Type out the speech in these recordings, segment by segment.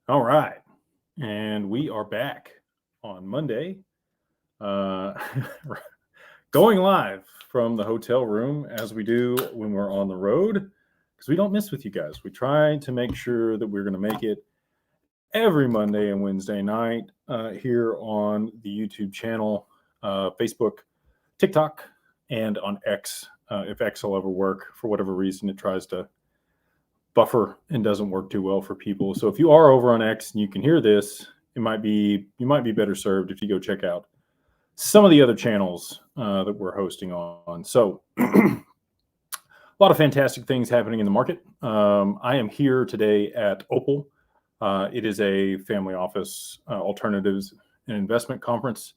All right. And we are back on Monday, uh, going live from the hotel room as we do when we're on the road, because we don't miss with you guys. We try to make sure that we're going to make it every Monday and Wednesday night here on the YouTube channel, Facebook, TikTok, and on X. If X will ever work, for whatever reason, it tries to buffer and doesn't work too well for people. So if you are over on X and you can hear this, you might be better served if you go check out some of the other channels that we're hosting on. So a lot of fantastic things happening in the market. I am here today at Opel. It is a family office alternatives and investment conference.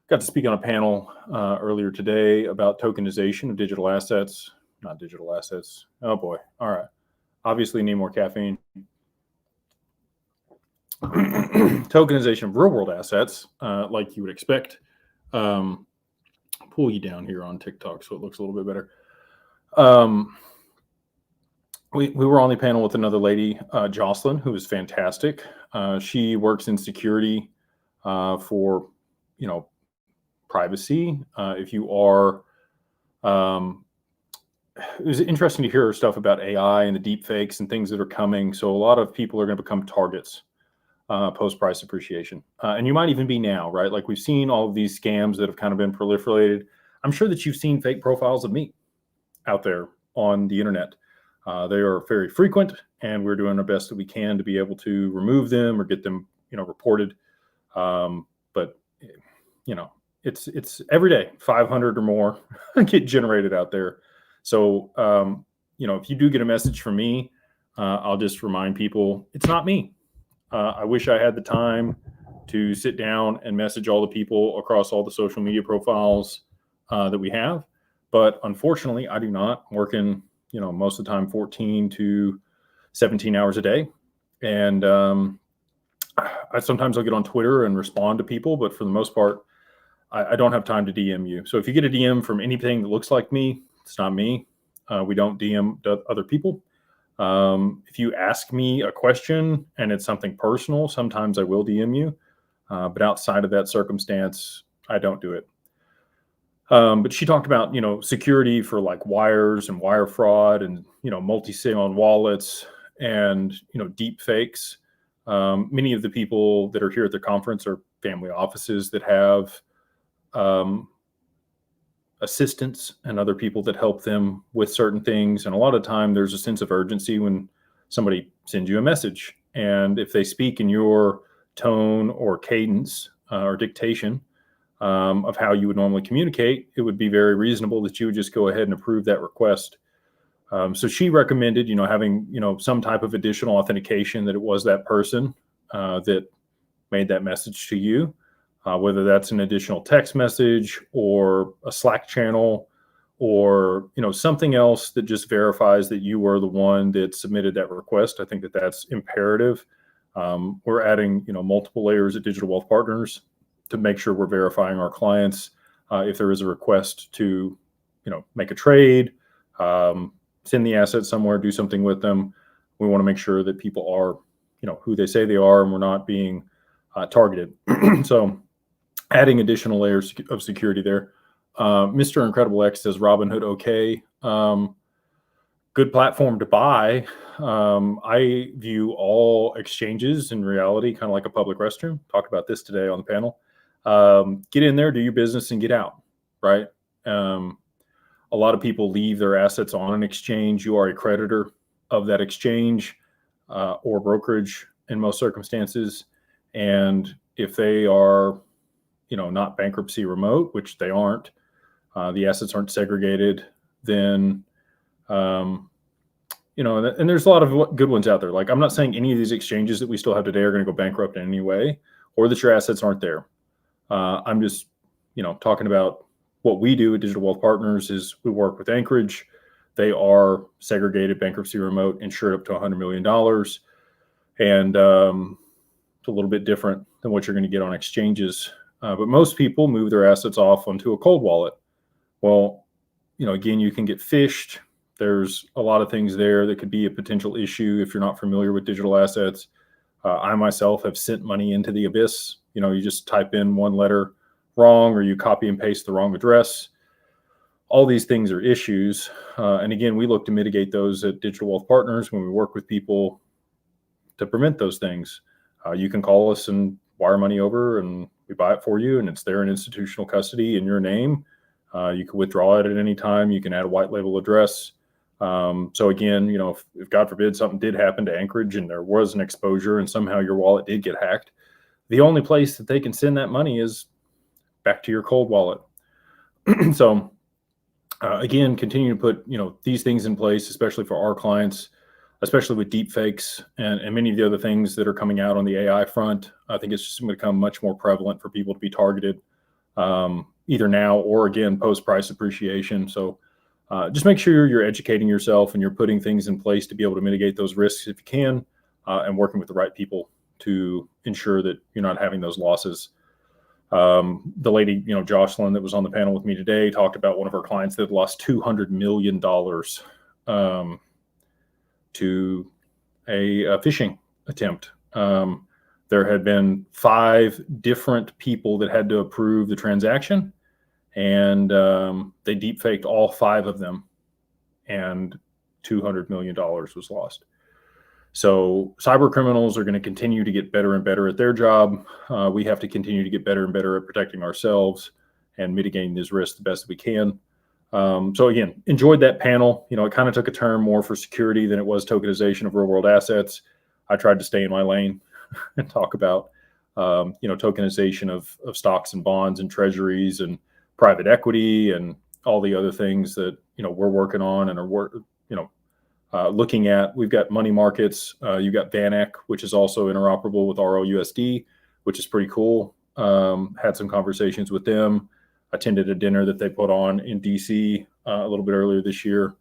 Got to speak on a panel earlier today about tokenization of digital assets. Not digital assets. Oh boy. All right. Obviously need more caffeine. Tokenization of real world assets, like you would expect. Pull you down here on TikTok so it looks a little bit better. We were on the panel with another lady, Jocelyn, who is fantastic. She works in security for, privacy. If you are, it was interesting to hear her stuff about AI and the deep fakes and things that are coming. So a lot of people are going to become targets post price appreciation. And you might even be now, right? Like we've seen all of these scams that have kind of been proliferated. I'm sure that you've seen fake profiles of me out there on the internet. They are very frequent, and we're doing our best that we can to be able to remove them or get them, reported. But it's every day 500 or more get generated out there. So if you do get a message from me, I'll just remind people it's not me. I wish I had the time to sit down and message all the people across all the social media profiles that we have. But unfortunately, I do not. I'm working, most of the time 14 to 17 hours a day. And sometimes I'll get on Twitter and respond to people. But for the most part, I don't have time to DM you. So if you get a DM from anything that looks like me, it's not me. We don't DM other people. If you ask me a question and it's something personal, sometimes I will DM you. But outside of that circumstance, I don't do it. But she talked about, security for like wires and wire fraud and, multi-sig-on wallets and, deep fakes. Many of the people that are here at the conference are family offices that have assistants and other people that help them with certain things. And a lot of time there's a sense of urgency when somebody sends you a message. And if they speak in your tone or cadence or dictation of how you would normally communicate, it would be very reasonable that you would just go ahead and approve that request. So she recommended, having, some type of additional authentication that it was that person that made that message to you. Whether that's an additional text message or a Slack channel or, something else that just verifies that you were the one that submitted that request. I think that that's imperative. We're adding, multiple layers at Digital Wealth Partners to make sure we're verifying our clients. If there is a request to, make a trade, send the asset somewhere, do something with them, we want to make sure that people are, who they say they are, and we're not being targeted. So adding additional layers of security there. Mr. Incredible X says Robinhood okay. Good platform to buy. I view all exchanges in reality kind of like a public restroom. Talked about this today on the panel. Get in there, do your business, and get out, right? A lot of people leave their assets on an exchange. You are a creditor of that exchange or brokerage in most circumstances. And if they are not bankruptcy remote, which they aren't, the assets aren't segregated, then, and there's a lot of good ones out there. Like, I'm not saying any of these exchanges that we still have today are going to go bankrupt in any way, or that your assets aren't there. I'm just, talking about what we do at Digital Wealth Partners is we work with Anchorage. They are segregated, bankruptcy remote, insured up to $100 million. And it's a little bit different than what you're going to get on exchanges. But most people move their assets off onto a cold wallet. Well, again, you can get phished. There's a lot of things there that could be a potential issue if you're not familiar with digital assets. I myself have sent money into the abyss. You just type in one letter wrong, or you copy and paste the wrong address. All these things are issues. And again, we look to mitigate those at Digital Wealth Partners when we work with people to prevent those things. You can call us and wire money over, and we buy it for you, and it's there in institutional custody in your name. You can withdraw it at any time. You can add a white label address. So again, if God forbid something did happen to Anchorage and there was an exposure and somehow your wallet did get hacked, the only place that they can send that money is back to your cold wallet. So again, continue to put these things in place, especially for our clients, especially with deepfakes and many of the other things that are coming out on the AI front. I think it's just going to become much more prevalent for people to be targeted, either now or again post price appreciation. So just make sure you're educating yourself and you're putting things in place to be able to mitigate those risks if you can, and working with the right people to ensure that you're not having those losses. The lady, Jocelyn, that was on the panel with me today, talked about one of our clients that lost $200 million to a phishing attempt. There had been 5 different people that had to approve the transaction, and they deepfaked all 5 of them, and $200 million was lost. So cyber criminals are going to continue to get better and better at their job. We have to continue to get better and better at protecting ourselves and mitigating these risks the best we can. So again, enjoyed that panel. It kind of took a turn more for security than it was tokenization of real world assets. I tried to stay in my lane and talk about, tokenization of stocks and bonds and treasuries and private equity and all the other things that, we're working on and are looking at. We've got money markets. You've got VanEck, which is also interoperable with ROUSD, which is pretty cool. Had some conversations with them. Attended a dinner that they put on in DC a little bit earlier this year,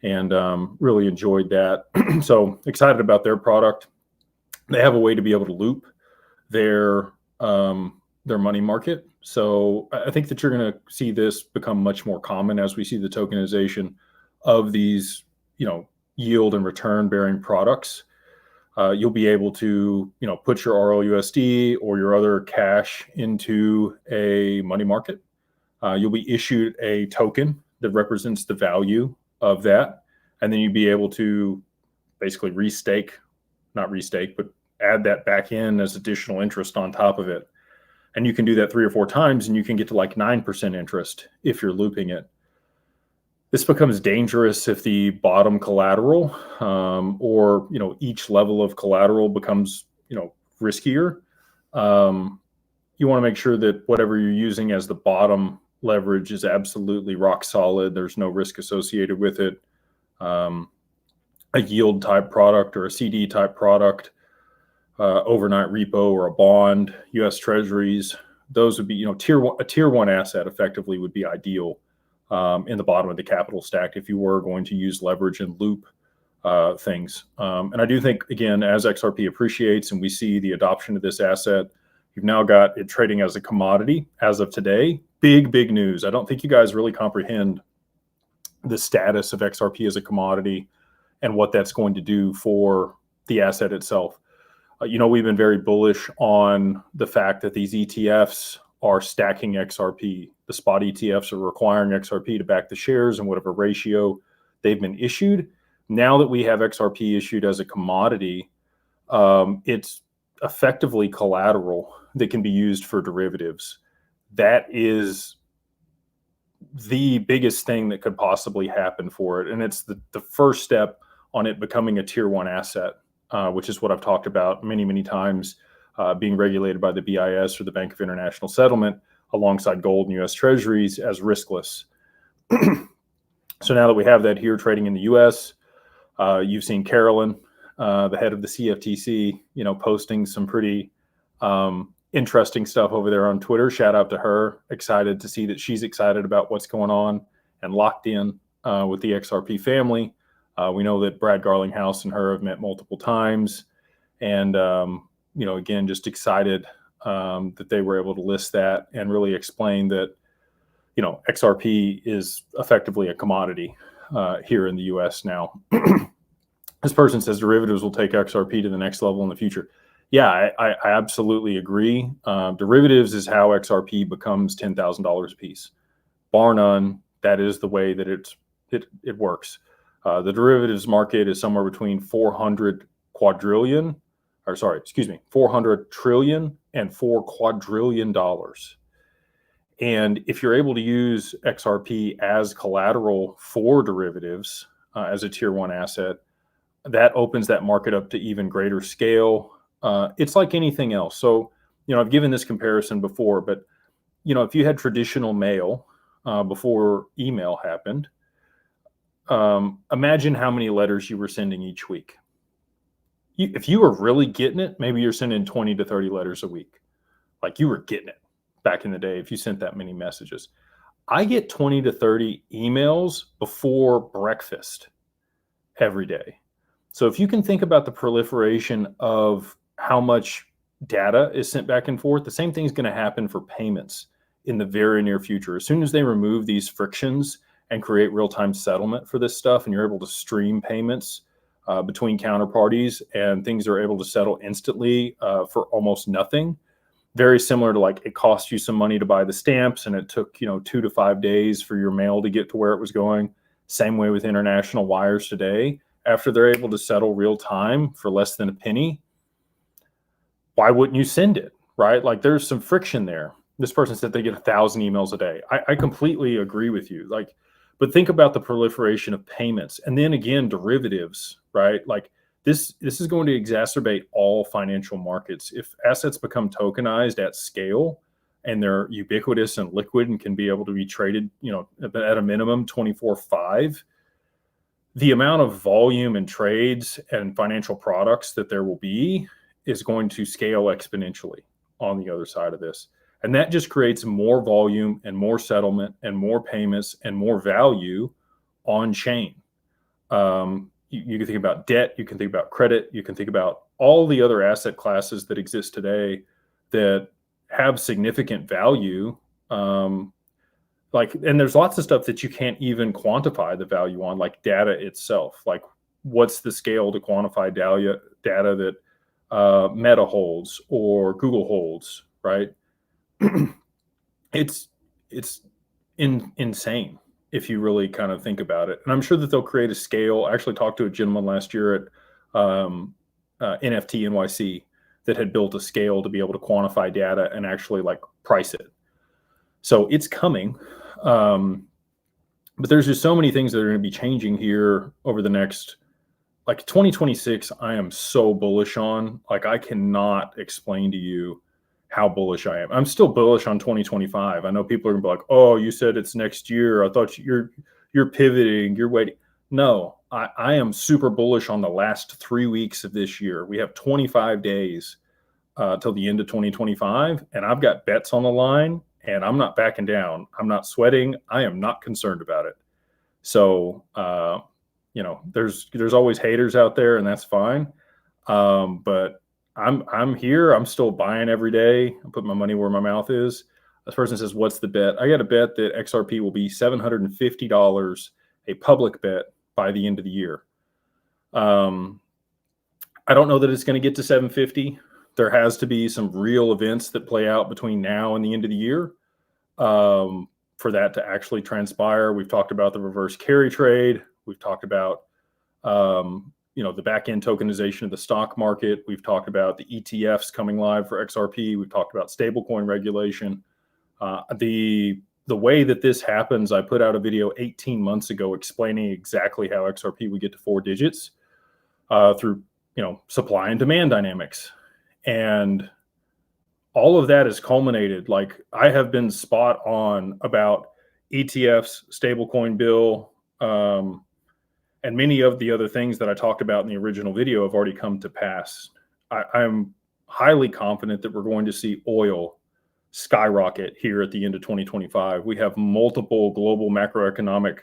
and really enjoyed that. So excited about their product. They have a way to be able to loop their money market. So I think that you're going to see this become much more common as we see the tokenization of these, yield and return bearing products. You'll be able to, put your ROUSD or your other cash into a money market. You'll be issued a token that represents the value of that. And then you'll be able to basically not restake, but add that back in as additional interest on top of it. And you can do that 3 or 4 times, and you can get to like 9% interest if you're looping it. This becomes dangerous if the bottom collateral, or each level of collateral becomes riskier. You want to make sure that whatever you're using as the bottom leverage is absolutely rock solid. There's no risk associated with it. A yield type product or a CD type product, overnight repo or a bond, U.S. Treasuries, those would be a tier one asset effectively would be ideal. In the bottom of the capital stack if you were going to use leverage and loop things. And I do think, again, as XRP appreciates and we see the adoption of this asset, you've now got it trading as a commodity as of today. Big news. I don't think you guys really comprehend the status of XRP as a commodity and what that's going to do for the asset itself. We've been very bullish on the fact that these ETFs are stacking XRP. The spot ETFs are requiring XRP to back the shares in whatever ratio they've been issued. Now that we have XRP issued as a commodity, it's effectively collateral that can be used for derivatives. That is the biggest thing that could possibly happen for it. And it's the first step on it becoming a tier one asset, which is what I've talked about many times, being regulated by the BIS or the Bank of International Settlement alongside gold and U.S. Treasuries as riskless. So now that we have that here trading in the U.S., you've seen Carolyn, the head of the CFTC, posting some pretty interesting stuff over there on Twitter. Shout out to her. Excited to see that she's excited about what's going on and locked in with the XRP family. We know that Brad Garlinghouse and her have met multiple times. And, again, just excited that they were able to list that and really explain that, XRP is effectively a commodity here in the U.S. now. This person says derivatives will take XRP to the next level in the future. Yeah, I absolutely agree. Derivatives is how XRP becomes $10,000 a piece. Bar none, that is the way that it works. The derivatives market is somewhere between 400 quadrillion, or sorry, excuse me, 400 trillion and $4 quadrillion. And if you're able to use XRP as collateral for derivatives as a tier one asset, that opens that market up to even greater scale. It's like anything else. So, I've given this comparison before, but if you had traditional mail before email happened, imagine how many letters you were sending each week. If you were really getting it, maybe you're sending 20 to 30 letters a week. Like you were getting it back in the day if you sent that many messages. I get 20 to 30 emails before breakfast every day. So if you can think about the proliferation of how much data is sent back and forth, the same thing is going to happen for payments in the very near future. As soon as they remove these frictions and create real-time settlement for this stuff, and you're able to stream payments between counterparties, and things are able to settle instantly for almost nothing. Very similar to like it cost you some money to buy the stamps, and it took 2 to 5 days for your mail to get to where it was going. Same way with international wires today. After they're able to settle real time for less than a penny, why wouldn't you send it, right? Like there's some friction there. This person said they get 1,000 emails a day. I completely agree with you. Like, but think about the proliferation of payments, and then again, derivatives, right? Like this is going to exacerbate all financial markets. If assets become tokenized at scale and they're ubiquitous and liquid and can be able to be traded, at a minimum 24/5, the amount of volume and trades and financial products that there will be is going to scale exponentially on the other side of this. And that just creates more volume and more settlement and more payments and more value on chain. You can think about debt, you can think about credit, you can think about all the other asset classes that exist today that have significant value. And there's lots of stuff that you can't even quantify the value on, like data itself. Like what's the scale to quantify data that Meta holds or Google holds, right? It's insane if you really kind of think about it. And I'm sure that they'll create a scale. I actually talked to a gentleman last year at NFT NYC that had built a scale to be able to quantify data and actually like price it. So it's coming. But there's just so many things that are going to be changing here over the next, like 2026, I am so bullish on. Like I cannot explain to you how bullish I am. I'm still bullish on 2025. I know people are gonna be like, "Oh, you said it's next year. I thought you're pivoting. You're waiting." No, I am super bullish on the last 3 weeks of this year. We have 25 days till the end of 2025, and I've got bets on the line, and I'm not backing down. I'm not sweating. I am not concerned about it. So, there's always haters out there, and that's fine. But I'm here. I'm still buying every day. I put my money where my mouth is. This person says, "What's the bet?" I got a bet that XRP will be $750, a public bet by the end of the year. I don't know that it's going to get to 750. There has to be some real events that play out between now and the end of the year for that to actually transpire. We've talked about the reverse carry trade. We've talked about the back-end tokenization of the stock market. We've talked about the ETFs coming live for XRP. We've talked about stablecoin regulation. The way that this happens, I put out a video 18 months ago explaining exactly how XRP would get to 4 digits through supply and demand dynamics. And all of that is culminated. Like I have been spot on about ETFs, stablecoin bill, and many of the other things that I talked about in the original video have already come to pass. I'm highly confident that we're going to see oil skyrocket here at the end of 2025. We have multiple global macroeconomic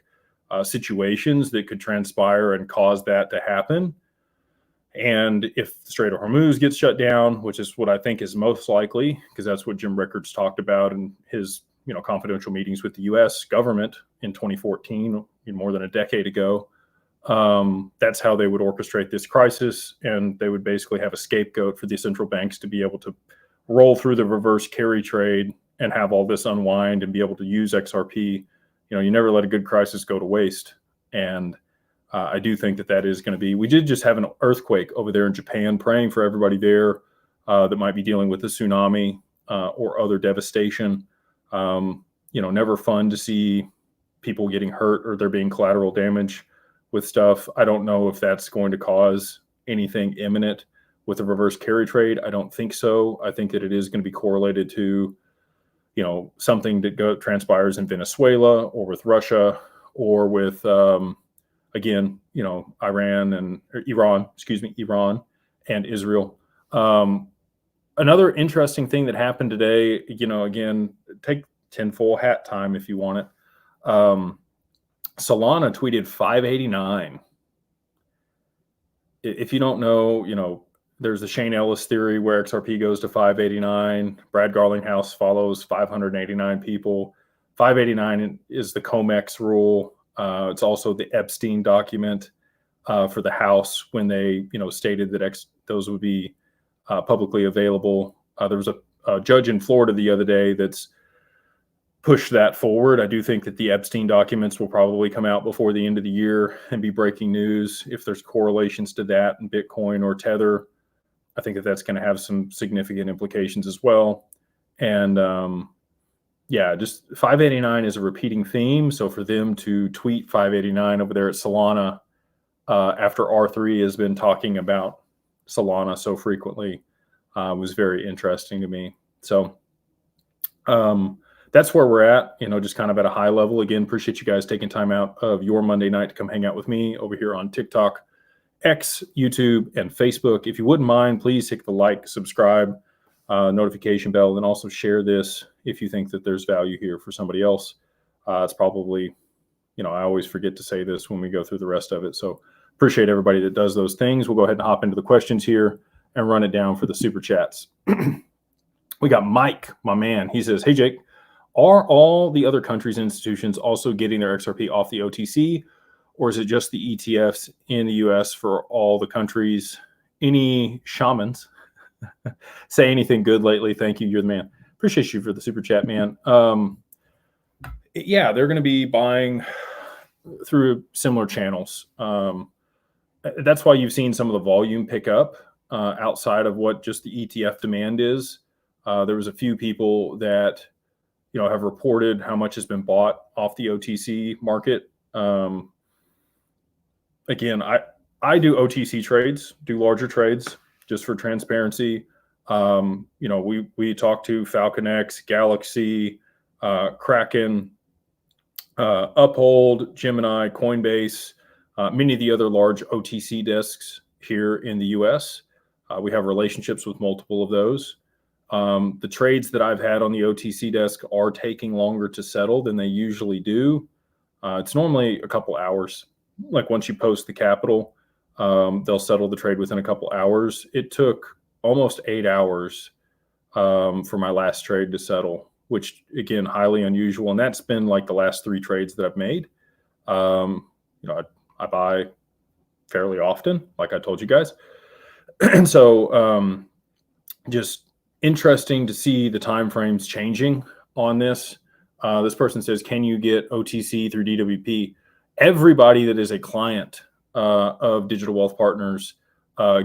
situations that could transpire and cause that to happen. And if the Strait of Hormuz gets shut down, which is what I think is most likely, because that's what Jim Rickards talked about in his confidential meetings with the U.S. government in 2014, more than a decade ago. That's how they would orchestrate this crisis, and they would basically have a scapegoat for the central banks to be able to roll through the reverse carry trade and have all this unwind and be able to use XRP. You never let a good crisis go to waste. And I do think that is going to be, we did just have an earthquake over there in Japan, praying for everybody there that might be dealing with a tsunami or other devastation. Never fun to see people getting hurt or there being collateral damage with stuff. I don't know if that's going to cause anything imminent with the reverse carry trade. I don't think so. I think that it is going to be correlated to, something that transpires in Venezuela or with Russia or with, again, Iran and Iran and Israel. Another interesting thing that happened today, again, take tinfoil hat time if you want it. Solana tweeted 589. If you don't know, there's the Shane Ellis theory where XRP goes to 589. Brad Garlinghouse follows 589 people. 589 is the COMEX rule. It's also the Epstein document for the House when they, stated that those would be publicly available. There was a judge in Florida the other day that's pushed that forward. I do think that the Epstein documents will probably come out before the end of the year and be breaking news. If there's correlations to that in Bitcoin or Tether, I think that's going to have some significant implications as well. And just 589 is a repeating theme. So for them to tweet 589 over there at Solana after R3 has been talking about Solana so frequently was very interesting to me. So that's where we're at, just kind of at a high level. Again, appreciate you guys taking time out of your Monday night to come hang out with me over here on TikTok, X, YouTube, and Facebook. If you wouldn't mind, please hit the like, subscribe, notification bell, and also share this if you think that there's value here for somebody else. It's probably, I always forget to say this when we go through the rest of it. So appreciate everybody that does those things. We'll go ahead and hop into the questions here and run it down for the super chats. We got Mike, my man. He says, hey, Jake, are all the other countries' institutions also getting their XRP off the OTC, or is it just the ETFs in the US for all the countries? Any shamans say anything good lately? Thank you. You're the man. Appreciate you for the super chat, man. Yeah, they're going to be buying through similar channels. That's why you've seen some of the volume pick up outside of what just the ETF demand is. There was a few people that, have reported how much has been bought off the OTC market. Again, I do OTC trades, do larger trades just for transparency. We talked to FalconX, Galaxy, Kraken, Uphold, Gemini, Coinbase, many of the other large OTC desks here in the US. We have relationships with multiple of those. The trades that I've had on the OTC desk are taking longer to settle than they usually do. It's normally a couple hours. Like once you post the capital, they'll settle the trade within a couple hours. It took almost 8 hours for my last trade to settle, which again, highly unusual. And that's been like the last 3 trades that I've made. I buy fairly often, like I told you guys. And so just interesting to see the time frames changing on this. This person says, can you get OTC through DWP? Everybody that is a client of Digital Wealth Partners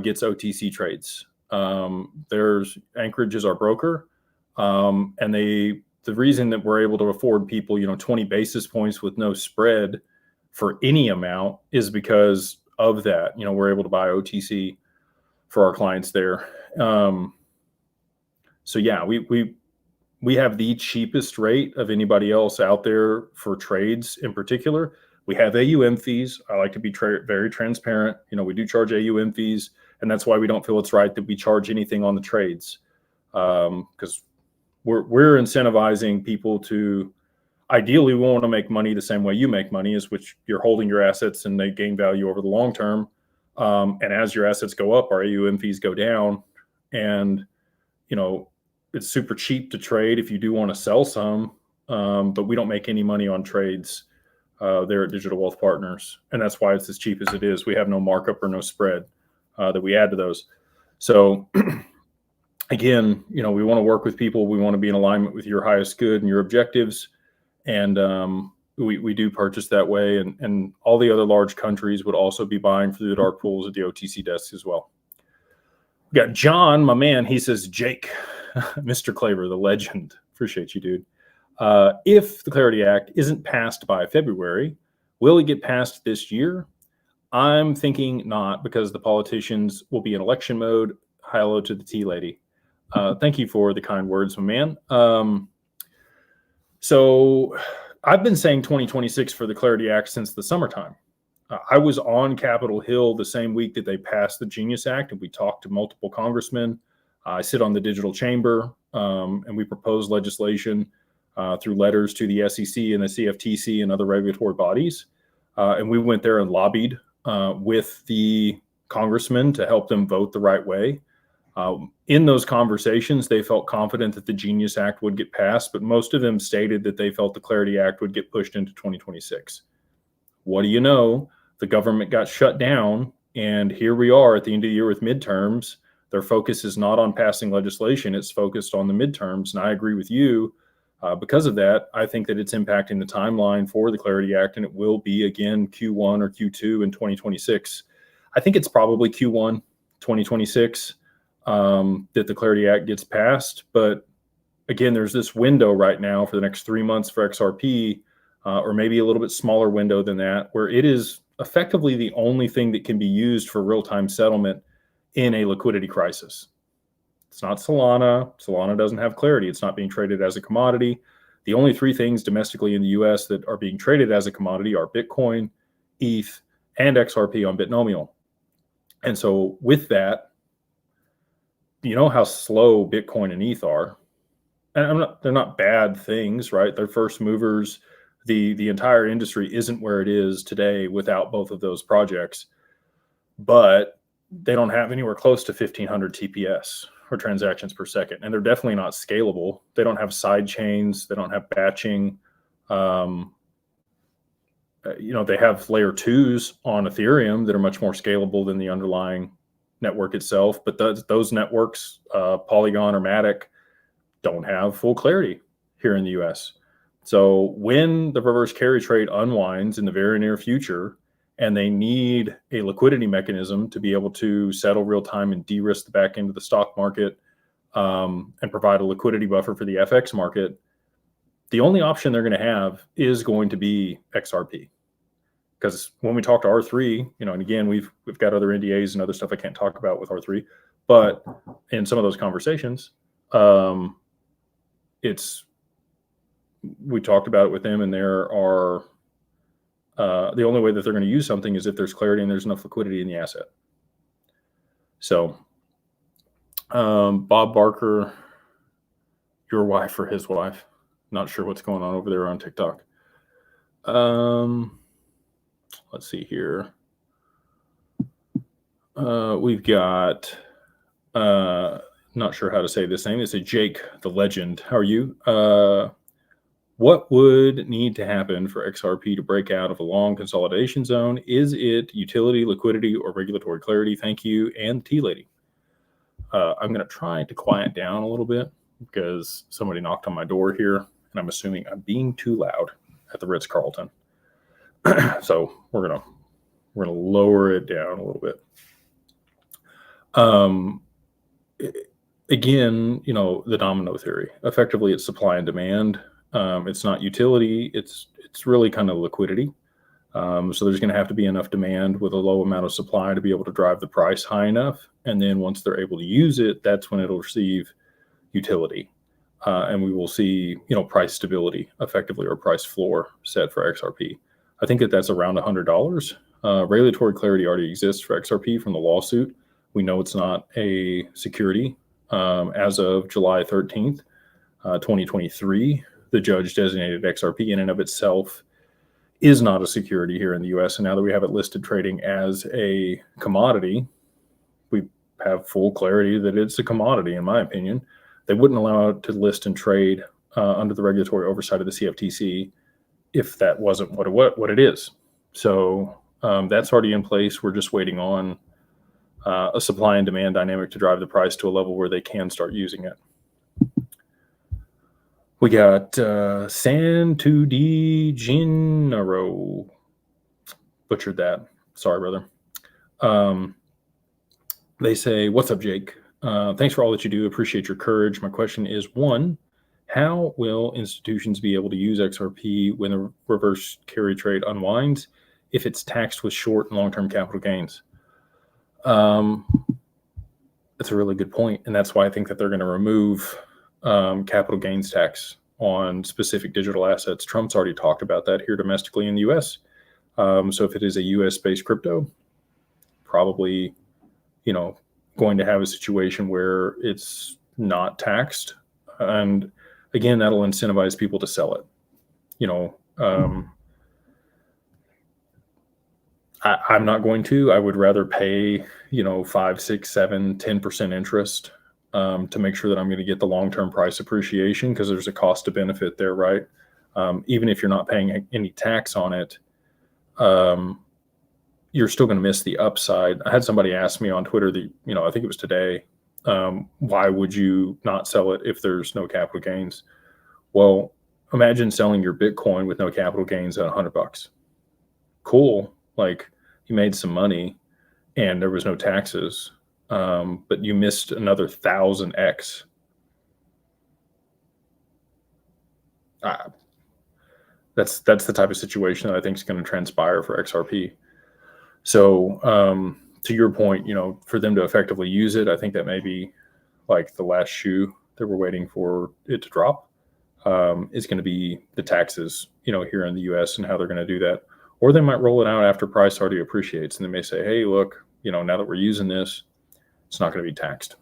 gets OTC trades. There's Anchorage is our broker. And the reason that we're able to afford people, 20 basis points with no spread for any amount is because of that. We're able to buy OTC for our clients there. So yeah, we have the cheapest rate of anybody else out there for trades in particular. We have AUM fees. I like to be very transparent. We do charge AUM fees, and that's why we don't feel it's right that we charge anything on the trades, because we're incentivizing people to, ideally, we want to make money the same way you make money, is which you're holding your assets and they gain value over the long term. And as your assets go up, our AUM fees go down, and it's super cheap to trade if you do want to sell some, but we don't make any money on trades. there at Digital Wealth Partners. And that's why it's as cheap as it is. We have no markup or no spread that we add to those. So again, we want to work with people. We want to be in alignment with your highest good and your objectives. And we do purchase that way. And all the other large countries would also be buying through the dark pools at the OTC desks as well. We got John, my man. He says, Jake, Mr. Claver, the legend. Appreciate you, dude. If the Clarity Act isn't passed by February, will it get passed this year? I'm thinking not, because the politicians will be in election mode. Hello to the tea lady. Thank you for the kind words, my man. So I've been saying 2026 for the Clarity Act since the summertime. I was on Capitol Hill the same week that they passed the Genius Act, and we talked to multiple congressmen. I sit on the Digital Chamber, and we propose legislation through letters to the SEC and the CFTC and other regulatory bodies. And we went there and lobbied with the congressmen to help them vote the right way. In those conversations, they felt confident that the Genius Act would get passed, but most of them stated that they felt the Clarity Act would get pushed into 2026. What do you know? The government got shut down, and here we are at the end of the year with midterms. Their focus is not on passing legislation. It's focused on the midterms. And I agree with you. Because of that, I think that it's impacting the timeline for the Clarity Act, and it will be again Q1 or Q2 in 2026. I think it's probably Q1 2026 that the Clarity Act gets passed. But again, there's this window right now for the next 3 months for XRP, or maybe a little bit smaller window than that, where it is effectively the only thing that can be used for real-time settlement in a liquidity crisis. It's not Solana. Solana doesn't have Clarity. It's not being traded as a commodity. The only three things domestically in the US that are being traded as a commodity are Bitcoin, ETH, and XRP on Bitnomial. And so with that, you know how slow Bitcoin and ETH are. And they're not bad things, right? They're first movers. The entire industry isn't where it is today without both of those projects. But they don't have anywhere close to 1,500 TPS or transactions per second. And they're definitely not scalable. They don't have side chains. They don't have batching. They have layer 2s on Ethereum that are much more scalable than the underlying network itself. But those networks, Polygon or Matic, don't have full Clarity here in the US. So when the reverse carry trade unwinds in the very near future, and they need a liquidity mechanism to be able to settle real time and de-risk the back end of the stock market, and provide a liquidity buffer for the FX market, the only option they're going to have is going to be XRP. Because when we talk to R3, and again, we've got other NDAs and other stuff I can't talk about with R3, but in some of those conversations, we talked about it with them, and there are the only way that they're going to use something is if there's Clarity and there's enough liquidity in the asset. So, Bob Barker, your wife or his wife, not sure what's going on over there on TikTok. Let's see here. We've got, not sure how to say this name. It's a Jake, the legend. How are you? What would need to happen for XRP to break out of a long consolidation zone? Is it utility, liquidity, or regulatory clarity? Thank you, and tea lady. I'm going to try to quiet down a little bit because somebody knocked on my door here, and I'm assuming I'm being too loud at the Ritz-Carlton. So we're gonna lower it down a little bit. Again, the domino theory. Effectively, it's supply and demand. It's not utility. It's really kind of liquidity. So there's going to have to be enough demand with a low amount of supply to be able to drive the price high enough. And then once they're able to use it, that's when it'll receive utility. And we will see, price stability effectively, or price floor set for XRP. I think that's around $100. Regulatory clarity already exists for XRP from the lawsuit. We know it's not a security. As of July 13th, 2023, the judge designated XRP in and of itself is not a security here in the US. And now that we have it listed trading as a commodity, we have full clarity that it's a commodity, in my opinion. They wouldn't allow it to list and trade under the regulatory oversight of the CFTC if that wasn't what it is. So that's already in place. We're just waiting on a supply and demand dynamic to drive the price to a level where they can start using it. We got Santu Di Gennaro. Butchered that. Sorry, brother. They say, "What's up, Jake? Thanks for all that you do. Appreciate your courage. My question is, one, how will institutions be able to use XRP when the reverse carry trade unwinds if it's taxed with short and long-term capital gains?" That's a really good point, and that's why I think that they're going to remove capital gains tax on specific digital assets. Trump's already talked about that here domestically in the U.S. So if it is a U.S.-based crypto, probably, going to have a situation where it's not taxed, and again, that'll incentivize people to sell it. I'm not going to. I would rather pay 5, 6, 7, 10% interest to make sure that I'm going to get the long-term price appreciation, because there's a cost to benefit there, right? Even if you're not paying any tax on it, you're still going to miss the upside. I had somebody ask me on Twitter I think it was today, why would you not sell it if there's no capital gains? Well, imagine selling your Bitcoin with no capital gains at $100. Cool. Like, you made some money and there was no taxes, but you missed another 1000x. That's the type of situation that I think is going to transpire for XRP. So to your point, for them to effectively use it, I think that may be like the last shoe that we're waiting for it to drop. Is going to be the taxes, here in the U.S. and how they're going to do that. Or they might roll it out after price already appreciates, and they may say, hey, look, now that we're using this, it's not going to be taxed.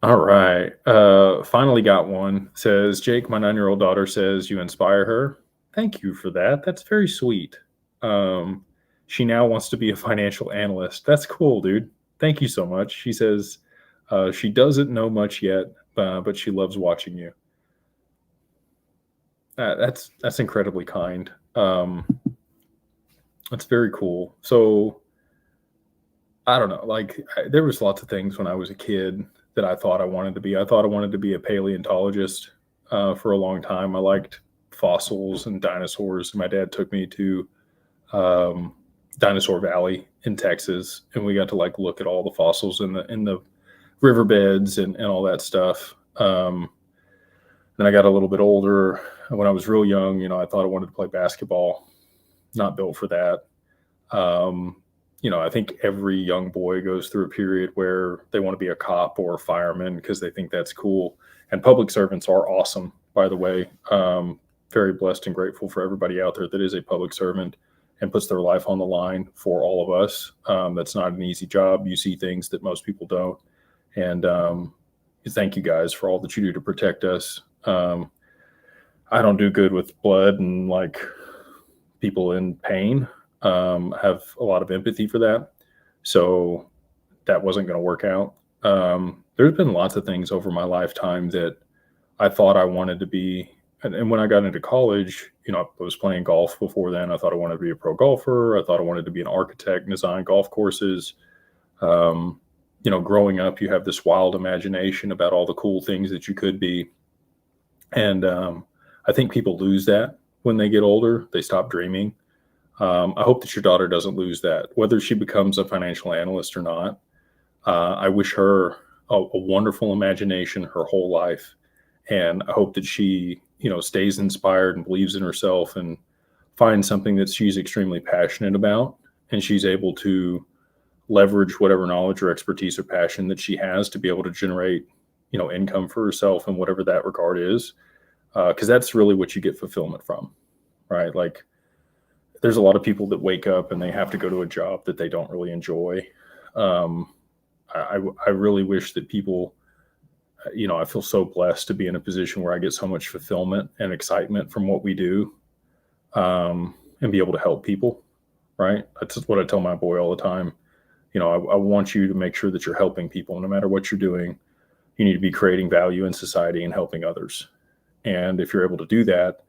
All right. Finally got one. Says, Jake, my 9-year-old daughter says you inspire her. Thank you for that. That's very sweet. She now wants to be a financial analyst. That's cool, dude. Thank you so much. She says she doesn't know much yet, but she loves watching you. That's incredibly kind. That's very cool. So I don't know. Like, there was lots of things when I was a kid that I thought I wanted to be. I thought I wanted to be a paleontologist for a long time. I liked fossils and dinosaurs. My dad took me to Dinosaur Valley in Texas, and we got to look at all the fossils in the riverbeds and all that stuff. Then I got a little bit older. When I was real young, I thought I wanted to play basketball. Not built for that. I think every young boy goes through a period where they want to be a cop or a fireman because they think that's cool. And public servants are awesome, by the way. Very blessed and grateful for everybody out there that is a public servant and puts their life on the line for all of us. That's not an easy job. You see things that most people don't. And thank you guys for all that you do to protect us. I don't do good with blood and people in pain. Have a lot of empathy for that. So that wasn't going to work out. There's been lots of things over my lifetime that I thought I wanted to be. And when I got into college, I was playing golf before then. I thought I wanted to be a pro golfer. I thought I wanted to be an architect and design golf courses. Growing up, you have this wild imagination about all the cool things that you could be. And I think people lose that when they get older. They stop dreaming. I hope that your daughter doesn't lose that, whether she becomes a financial analyst or not. I wish her a wonderful imagination her whole life. And I hope that she, stays inspired and believes in herself and finds something that she's extremely passionate about. And she's able to leverage whatever knowledge or expertise or passion that she has to be able to generate, income for herself in whatever that regard is. Because that's really what you get fulfillment from, right? There's a lot of people that wake up and they have to go to a job that they don't really enjoy. I really wish that people, I feel so blessed to be in a position where I get so much fulfillment and excitement from what we do, and be able to help people, right? That's what I tell my boy all the time. I want you to make sure that you're helping people. No matter what you're doing, you need to be creating value in society and helping others. And if you're able to do that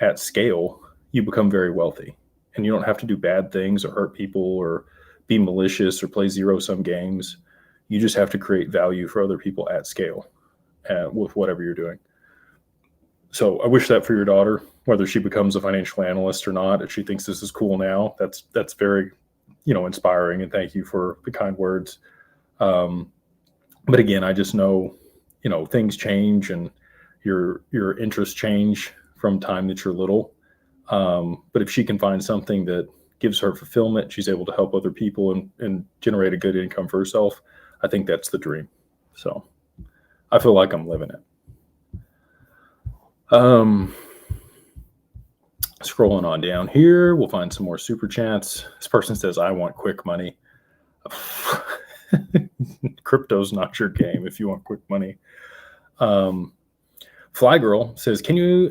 at scale, you become very wealthy. And you don't have to do bad things or hurt people or be malicious or play zero-sum games. You just have to create value for other people at scale with whatever you're doing. So I wish that for your daughter, whether she becomes a financial analyst or not. If she thinks this is cool now, that's very, inspiring. And thank you for the kind words. But again, I just know, things change and your interests change from time that you're little. But if she can find something that gives her fulfillment, she's able to help other people and generate a good income for herself, I think that's the dream. So I feel like I'm living it. Scrolling on down here, we'll find some more super chats. This person says, I want quick money. Crypto's not your game if you want quick money. Fly Girl says, can you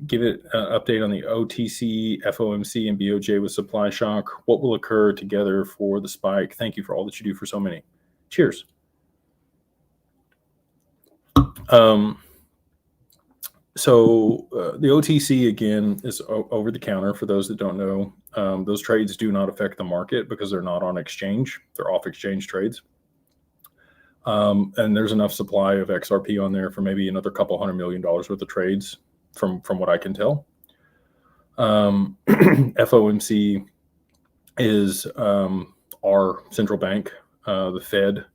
give it an update on the OTC, FOMC, and BOJ with supply shock? What will occur together for the spike? Thank you for all that you do for so many. Cheers. So the OTC, again, is over the counter for those that don't know. Those trades do not affect the market because they're not on exchange. They're off exchange trades. And there's enough supply of XRP on there for maybe another couple $100 million worth of trades from what I can tell. FOMC is our central bank, the Fed,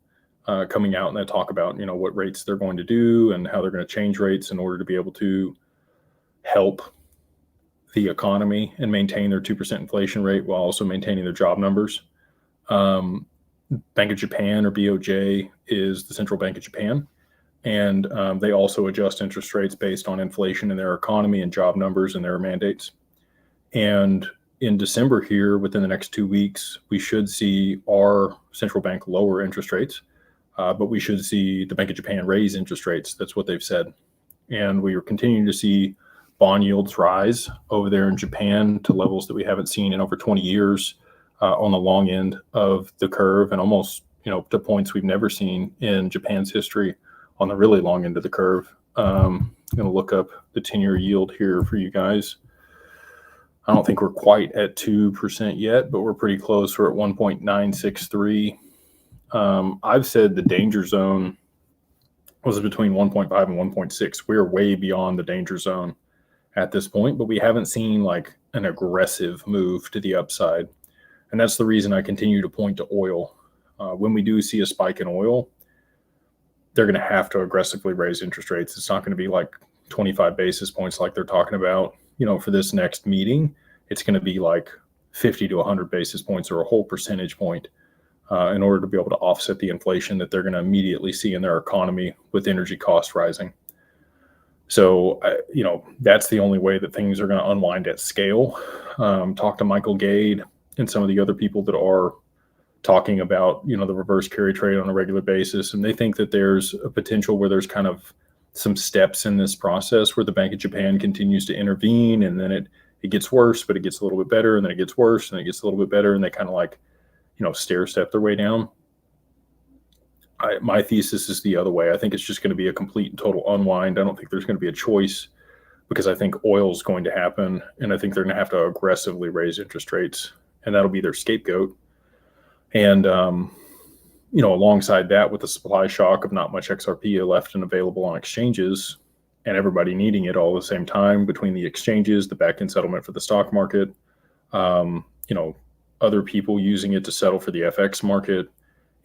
coming out, and they talk about, what rates they're going to do and how they're going to change rates in order to be able to help the economy and maintain their 2% inflation rate while also maintaining their job numbers. Bank of Japan, or BOJ, is the central bank of Japan. And they also adjust interest rates based on inflation in their economy and job numbers and their mandates. And in December here, within the next 2 weeks, we should see our central bank lower interest rates, but we should see the Bank of Japan raise interest rates. That's what they've said. And we are continuing to see bond yields rise over there in Japan to levels that we haven't seen in over 20 years on the long end of the curve, and almost, to points we've never seen in Japan's history on the really long end of the curve. I'm going to look up the 10-year yield here for you guys. I don't think we're quite at 2% yet, but we're pretty close. We're at 1.963. I've said the danger zone was between 1.5 and 1.6. We're way beyond the danger zone at this point, but we haven't seen like an aggressive move to the upside. And that's the reason I continue to point to oil. When we do see a spike in oil, they're going to have to aggressively raise interest rates. It's not going to be like 25 basis points like they're talking about, for this next meeting. It's going to be like 50 to 100 basis points or a whole percentage point in order to be able to offset the inflation that they're going to immediately see in their economy with energy costs rising. So, that's the only way that things are going to unwind at scale. Talk to Michael Gade and some of the other people that are talking about, the reverse carry trade on a regular basis. And they think that there's a potential where there's kind of some steps in this process where the Bank of Japan continues to intervene, and then it gets worse, but it gets a little bit better, and then it gets worse, and it gets a little bit better, and they kind of like, stair step their way down. My thesis is the other way. I think it's just going to be a complete and total unwind. I don't think there's going to be a choice, because I think oil is going to happen, and I think they're going to have to aggressively raise interest rates, and that'll be their scapegoat. And, alongside that, with the supply shock of not much XRP left and available on exchanges, and everybody needing it all at the same time between the exchanges, the back-end settlement for the stock market, other people using it to settle for the FX market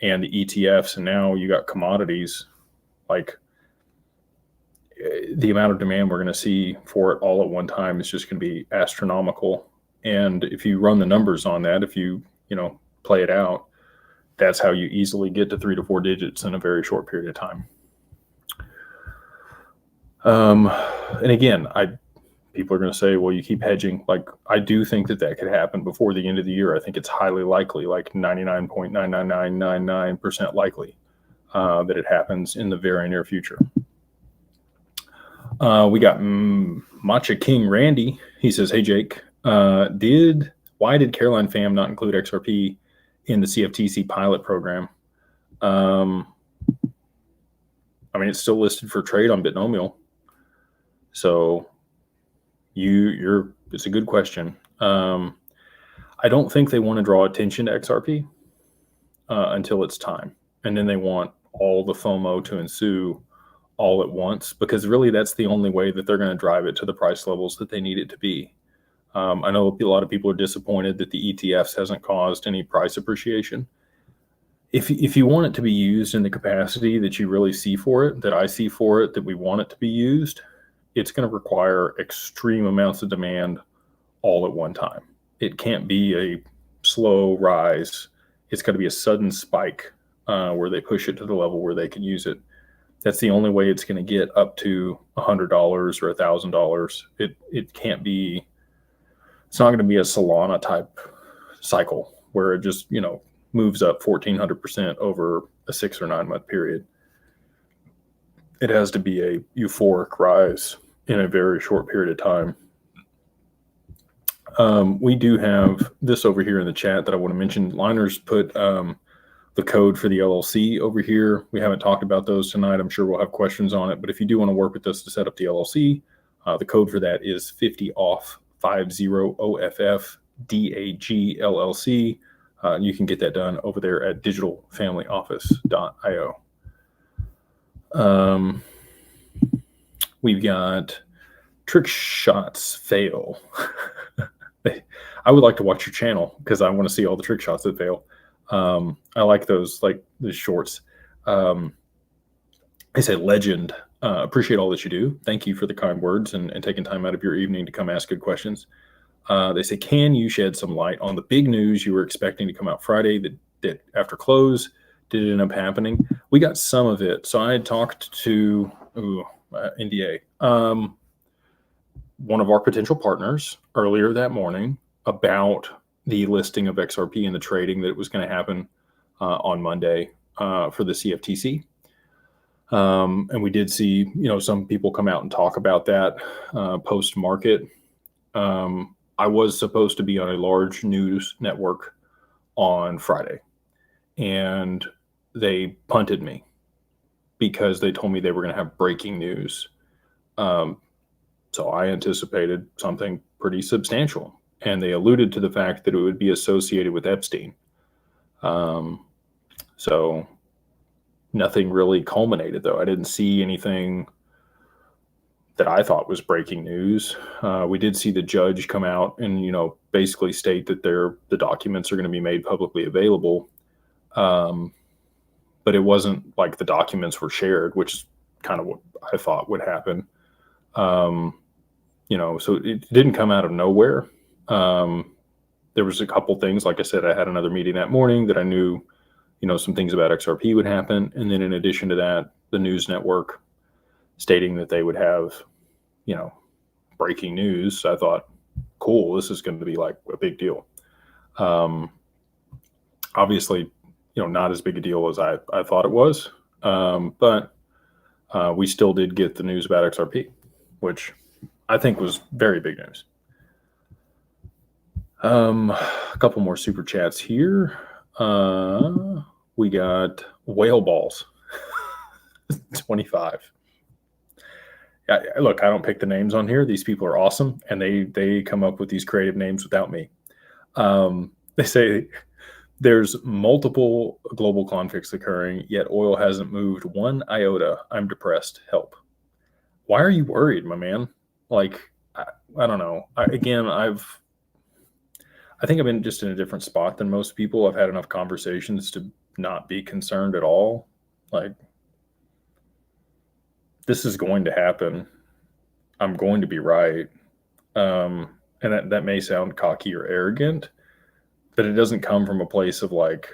and the ETFs, and now you got commodities, like the amount of demand we're going to see for it all at one time is just going to be astronomical. And if you run the numbers on that, if you, play it out, that's how you easily get to 3 to 4 digits in a very short period of time. And again, people are going to say, well, you keep hedging. Like, I do think that could happen before the end of the year. I think it's highly likely, like 99.99999% likely that it happens in the very near future. We got Matcha King Randy. He says, hey, Jake, why did Caroline Pham not include XRP in the CFTC pilot program. I mean, it's still listed for trade on Bitnomial. So it's a good question. I don't think they want to draw attention to XRP until it's time. And then they want all the FOMO to ensue all at once, because really that's the only way that they're going to drive it to the price levels that they need it to be. I know a lot of people are disappointed that the ETFs hasn't caused any price appreciation. If you want it to be used in the capacity that you really see for it, that I see for it, that we want it to be used, it's going to require extreme amounts of demand all at one time. It can't be a slow rise. It's got to be a sudden spike where they push it to the level where they can use it. That's the only way it's going to get up to $100 or $1,000. It can't be. It's not going to be a Solana type cycle where it just moves up 1,400% over a 6 or 9 month period. It has to be a euphoric rise in a very short period of time. We do have this over here in the chat that I want to mention. Liners put the code for the LLC over here. We haven't talked about those tonight. I'm sure we'll have questions on it. But if you do want to work with us to set up the LLC, the code for that is 50OFF, 50OFF DAG LLC. You can get that done over there at digitalfamilyoffice.io. We've got trick shots fail. I would like to watch your channel because I want to see all the trick shots that fail. I like those, like the shorts. I say legend. Appreciate all that you do. Thank you for the kind words and taking time out of your evening to come ask good questions. They say, can you shed some light on the big news you were expecting to come out Friday that after close, did it end up happening? We got some of it. So I had talked to NDA, one of our potential partners earlier that morning about the listing of XRP and the trading that was going to happen on Monday for the CFTC. And we did see, some people come out and talk about that post-market. I was supposed to be on a large news network on Friday, and they punted me because they told me they were going to have breaking news. So I anticipated something pretty substantial, and they alluded to the fact that it would be associated with Epstein. So nothing really culminated, though. I didn't see anything that I thought was breaking news. We did see the judge come out and, basically state that the documents are going to be made publicly available. But it wasn't like the documents were shared, which is kind of what I thought would happen. So it didn't come out of nowhere. There was a couple things. Like I said, I had another meeting that morning that I knew, some things about XRP would happen. And then in addition to that, the news network stating that they would have, breaking news. So I thought, cool, this is going to be like a big deal. Obviously, not as big a deal as I thought it was. But we still did get the news about XRP, which I think was very big news. A couple more super chats here. We got whale balls 25. Look, I don't pick the names on here. These people are awesome, and they come up with these creative names without me. They say there's multiple global conflicts occurring, yet oil hasn't moved one iota. I'm depressed. Help. Why are you worried, my man? Like, I don't know. I think I've been just in a different spot than most people. I've had enough conversations to not be concerned at all. Like, this is going to happen. I'm going to be right. And that may sound cocky or arrogant, but it doesn't come from a place of like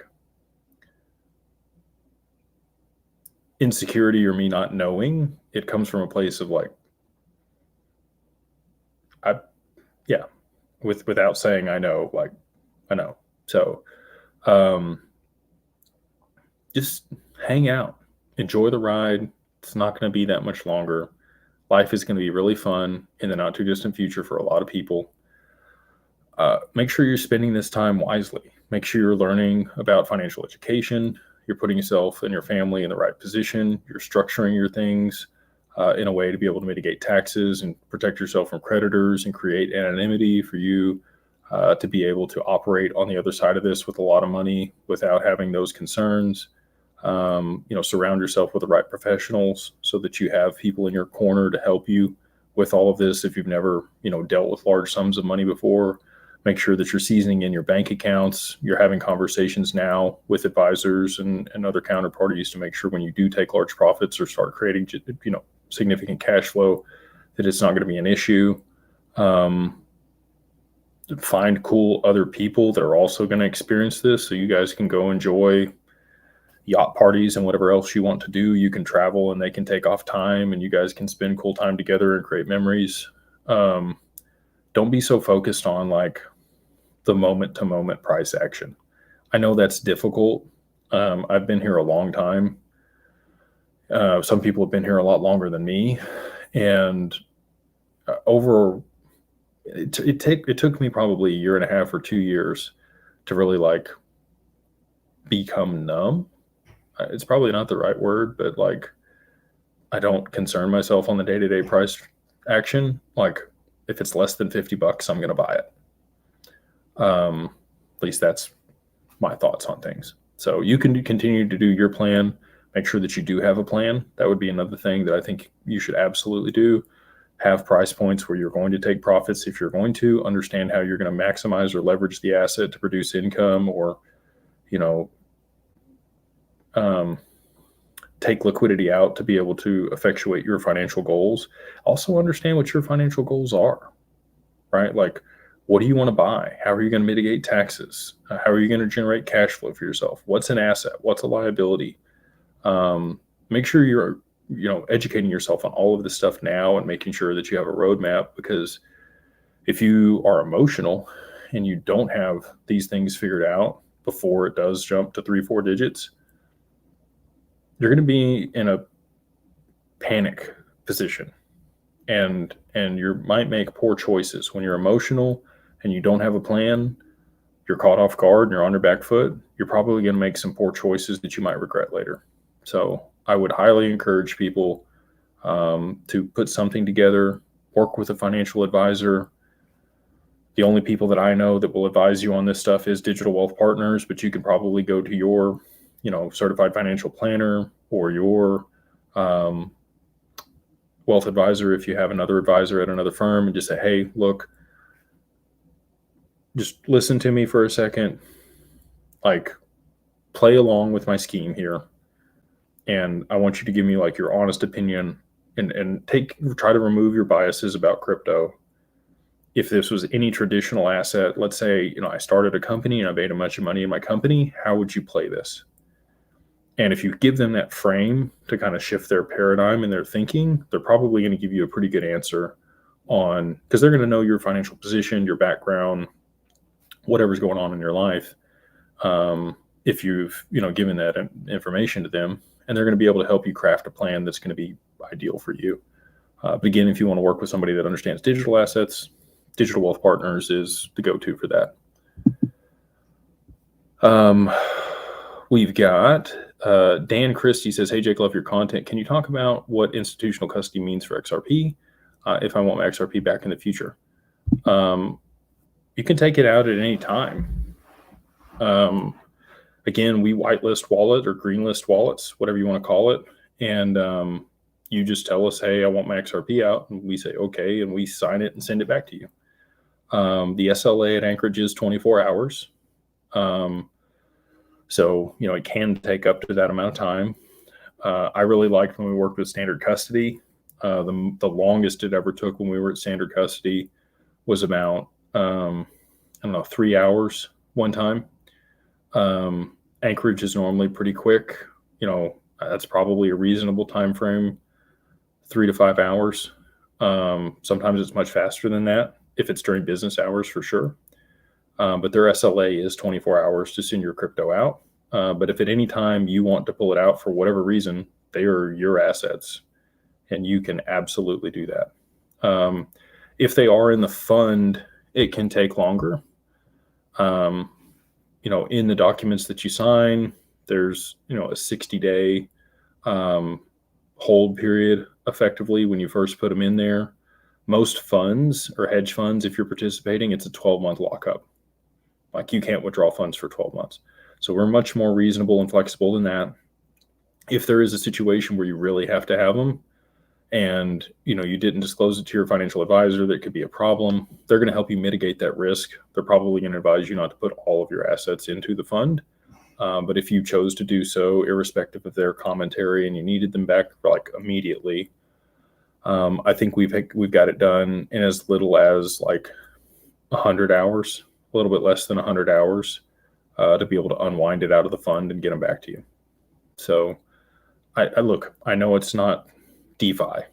insecurity or me not knowing. It comes from a place of like, without saying I know, like I know. So just hang out, enjoy the ride. It's not going to be that much longer. Life is going to be really fun in the not too distant future for a lot of people. Make sure you're spending this time wisely. Make sure you're learning about financial education. You're putting yourself and your family in the right position. You're structuring your things in a way to be able to mitigate taxes and protect yourself from creditors and create anonymity for you to be able to operate on the other side of this with a lot of money without having those concerns. Surround yourself with the right professionals so that you have people in your corner to help you with all of this. If you've never, dealt with large sums of money before, make sure that you're seasoning in your bank accounts. You're having conversations now with advisors and other counterparties to make sure when you do take large profits or start creating, significant cash flow, that it's not going to be an issue. Find cool other people that are also going to experience this so you guys can go enjoy yacht parties and whatever else you want to do. You can travel and they can take off time and you guys can spend cool time together and create memories. Don't be so focused on like the moment to moment price action. I know that's difficult. I've been here a long time. Some people have been here a lot longer than me, and it took me probably a year and a half or 2 years to really like become numb. It's probably not the right word, but like I don't concern myself on the day-to-day price action. Like if it's less than $50, I'm going to buy it. At least that's my thoughts on things. So you can continue to do your plan. Make sure that you do have a plan. That would be another thing that I think you should absolutely do. Have price points where you're going to take profits. If you're going to understand how you're going to maximize or leverage the asset to produce income or, take liquidity out to be able to effectuate your financial goals. Also understand what your financial goals are, right? Like, what do you want to buy? How are you going to mitigate taxes? How are you going to generate cash flow for yourself? What's an asset? What's a liability? Make sure you're, educating yourself on all of this stuff now and making sure that you have a roadmap, because if you are emotional and you don't have these things figured out before it does jump to 3-4 digits, you're going to be in a panic position and you might make poor choices. When you're emotional and you don't have a plan, you're caught off guard and you're on your back foot, you're probably going to make some poor choices that you might regret later. So I would highly encourage people to put something together, work with a financial advisor. The only people that I know that will advise you on this stuff is Digital Wealth Partners, but you can probably go to your certified financial planner or your wealth advisor if you have another advisor at another firm and just say, hey, look, just listen to me for a second, like play along with my scheme here. And I want you to give me like your honest opinion and try to remove your biases about crypto. If this was any traditional asset, let's say, I started a company and I made a bunch of money in my company, how would you play this? And if you give them that frame to kind of shift their paradigm and their thinking, they're probably going to give you a pretty good answer on, because they're going to know your financial position, your background, whatever's going on in your life. If you've, given that information to them, and they're going to be able to help you craft a plan that's going to be ideal for you. But again, if you want to work with somebody that understands digital assets, Digital Wealth Partners is the go-to for that. We've got Dan Christie says, hey, Jake, love your content. Can you talk about what institutional custody means for XRP if I want my XRP back in the future? You can take it out at any time. Again, we whitelist wallet or greenlist wallets, whatever you want to call it. And you just tell us, hey, I want my XRP out. And we say, okay, and we sign it and send it back to you. The SLA at Anchorage is 24 hours. So, it can take up to that amount of time. I really liked when we worked with standard custody. The longest it ever took when we were at standard custody was about, 3 hours one time. Anchorage is normally pretty quick. That's probably a reasonable time frame, 3 to 5 hours. Sometimes it's much faster than that if it's during business hours for sure. But their SLA is 24 hours to send your crypto out. But if at any time you want to pull it out for whatever reason, they are your assets and you can absolutely do that. If they are in the fund, it can take longer. in the documents that you sign, there's, a 60-day hold period effectively when you first put them in there. Most funds or hedge funds, if you're participating, it's a 12-month lockup. Like you can't withdraw funds for 12 months. So we're much more reasonable and flexible than that. If there is a situation where you really have to have them and you didn't disclose it to your financial advisor, that could be a problem. They're going to help you mitigate that risk. They're probably going to advise you not to put all of your assets into the fund. But if you chose to do so, irrespective of their commentary, and you needed them back like immediately, I think we've got it done in as little as like 100 hours, a little bit less than 100 hours, to be able to unwind it out of the fund and get them back to you. So I know it's not DeFi.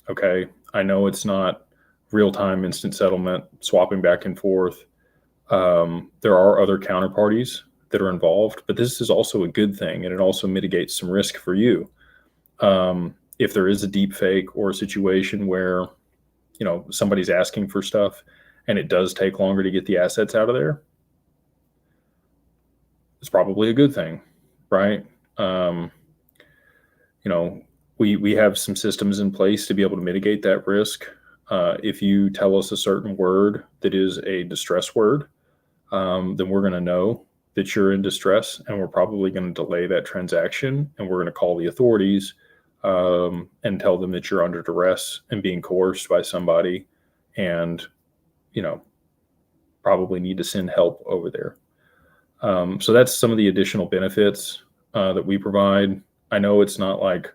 Okay. I know it's not real-time instant settlement, swapping back and forth. There are other counterparties that are involved, but this is also a good thing. And it also mitigates some risk for you. If there is a deepfake or a situation where, somebody's asking for stuff and it does take longer to get the assets out of there, it's probably a good thing, right? We have some systems in place to be able to mitigate that risk. If you tell us a certain word that is a distress word, then we're going to know that you're in distress, and we're probably going to delay that transaction, and we're going to call the authorities and tell them that you're under duress and being coerced by somebody, and probably need to send help over there. So that's some of the additional benefits that we provide. I know it's not like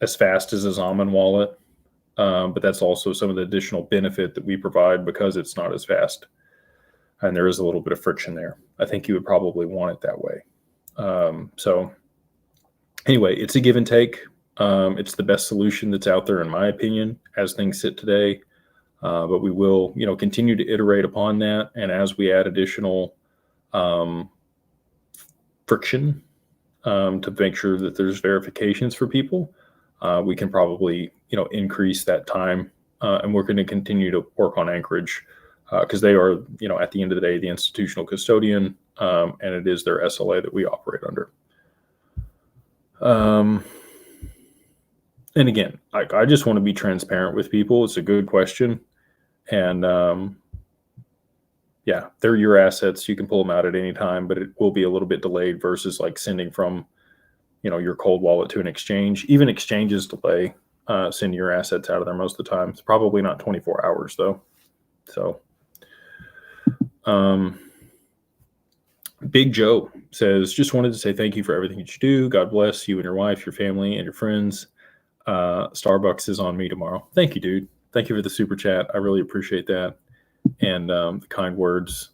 as fast as a Zaman wallet, but that's also some of the additional benefit that we provide because it's not as fast. And there is a little bit of friction there. I think you would probably want it that way. So anyway, it's a give and take. It's the best solution that's out there, in my opinion, as things sit today. But we will, continue to iterate upon that. And as we add additional friction to make sure that there's verifications for people, we can probably, increase that time. And we're going to continue to work on Anchorage because they are, at the end of the day, the institutional custodian, and it is their SLA that we operate under. And again, I just want to be transparent with people. It's a good question. And yeah, they're your assets. You can pull them out at any time, but it will be a little bit delayed versus like sending from, your cold wallet to an exchange. Even exchanges delay sending your assets out of there most of the time. It's probably not 24 hours though. So Big Joe says, just wanted to say thank you for everything that you do. God bless you and your wife, your family, and your friends. Starbucks is on me tomorrow. Thank you, dude. Thank you for the super chat. I really appreciate that. And the kind words.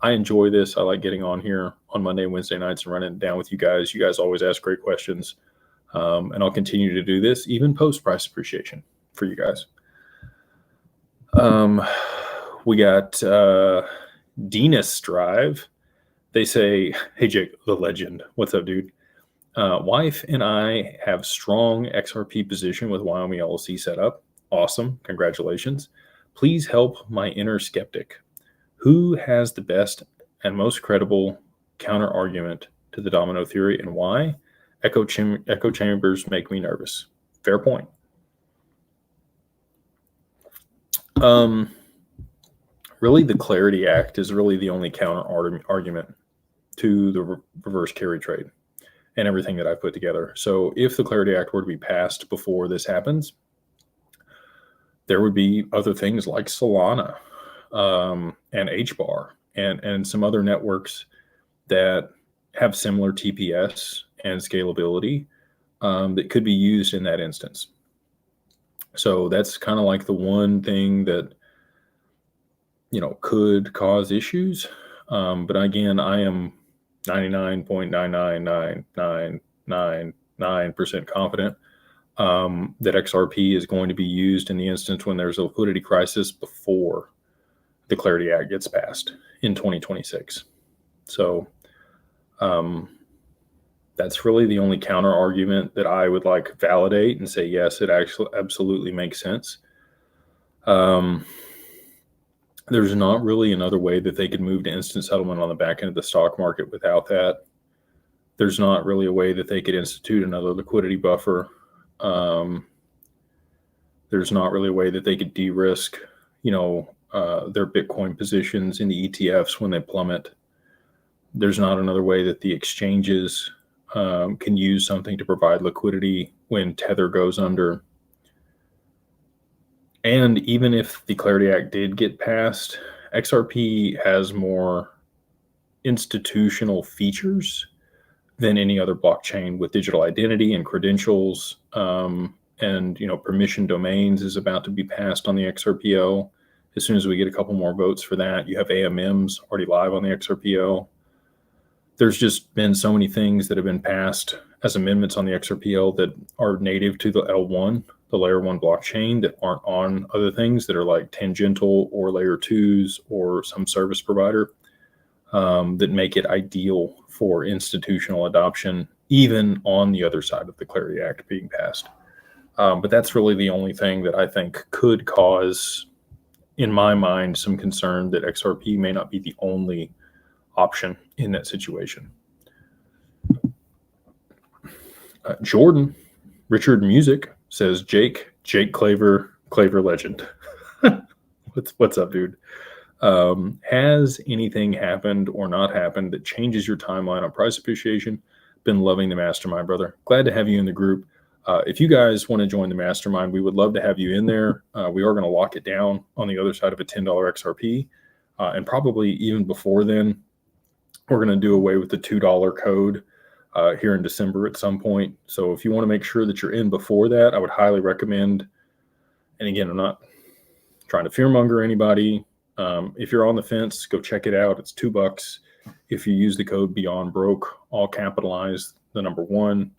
I enjoy this. I like getting on here on Monday and Wednesday nights and running it down with you guys. You guys always ask great questions. And I'll continue to do this, even post price appreciation for you guys. We got Dinas Drive. They say, hey, Jake, the legend. What's up, dude? Wife and I have strong XRP position with Wyoming LLC set up. Awesome. Congratulations. Please help my inner skeptic. Who has the best and most credible counter argument to the domino theory and why? Echo chambers make me nervous. Fair point. Really, the Clarity Act is really the only counter argument to the reverse carry trade and everything that I put together. So if the Clarity Act were to be passed before this happens, there would be other things like Solana and HBAR and some other networks that have similar TPS and scalability that could be used in that instance. So that's kind of like the one thing that, could cause issues. But again, I am 99.99999% confident that XRP is going to be used in the instance when there's a liquidity crisis before the Clarity Act gets passed in 2026. So that's really the only counter argument that I would like validate and say, yes, it actually absolutely makes sense. There's not really another way that they could move to instant settlement on the back end of the stock market without that. There's not really a way that they could institute another liquidity buffer. There's not really a way that they could de-risk, their Bitcoin positions in the ETFs when they plummet. There's not another way that the exchanges can use something to provide liquidity when Tether goes under. And even if the Clarity Act did get passed, XRP has more institutional features than any other blockchain with digital identity and credentials. And permission domains is about to be passed on the XRPO. As soon as we get a couple more votes for that, you have AMMs already live on the XRPO. There's just been so many things that have been passed as amendments on the XRPL that are native to the L1, the layer 1 blockchain, that aren't on other things that are like tangential or layer 2s or some service provider, that make it ideal for institutional adoption, even on the other side of the Clarity Act being passed. But that's really the only thing that I think could cause, in my mind, some concern that XRP may not be the only option in that situation. Jordan, Richard Music says, Jake Claver legend. What's up, dude? Has anything happened or not happened that changes your timeline on price appreciation? Been loving the mastermind, brother. Glad to have you in the group. If you guys want to join the mastermind, we would love to have you in there. We are going to lock it down on the other side of a $10 XRP. And probably even before then, we're going to do away with the $2 code here in December at some point. So if you want to make sure that you're in before that, I would highly recommend. And again, I'm not trying to fearmonger anybody. If you're on the fence, go check it out. It's $2. If you use the code Beyond Broke, all capitalized, the number 1,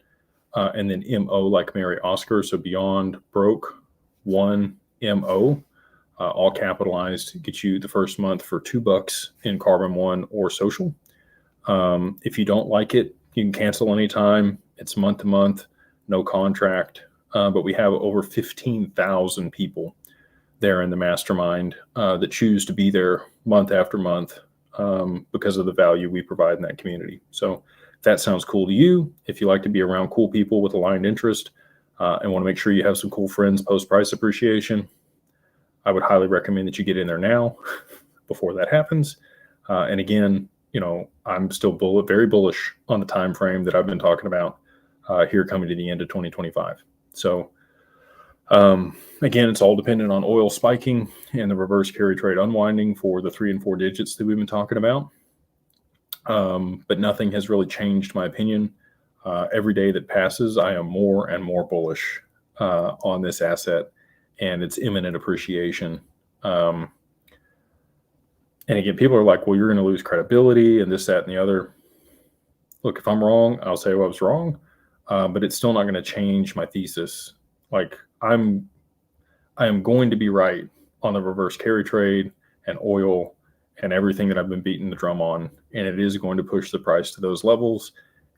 and then MO like Mary Oscar. So Beyond Broke 1 MO, all capitalized, get you the first month for $2 in Carbon One or Social. If you don't like it, you can cancel anytime. It's month to month, no contract. But we have over 15,000 people there in the mastermind that choose to be there month after month because of the value we provide in that community. So if that sounds cool to you, if you like to be around cool people with aligned interest and want to make sure you have some cool friends post price appreciation, I would highly recommend that you get in there now before that happens. And again, I'm still very bullish on the time frame that I've been talking about here coming to the end of 2025. So again, it's all dependent on oil spiking and the reverse carry trade unwinding for the 3 and 4 digits that we've been talking about. But nothing has really changed my opinion. Every day that passes, I am more and more bullish on this asset and its imminent appreciation. And again, people are like, well, you're going to lose credibility and this, that, and the other. Look, if I'm wrong, I'll say I was wrong, but it's still not going to change my thesis. Like I am going to be right on the reverse carry trade and oil and everything that I've been beating the drum on. And it is going to push the price to those levels.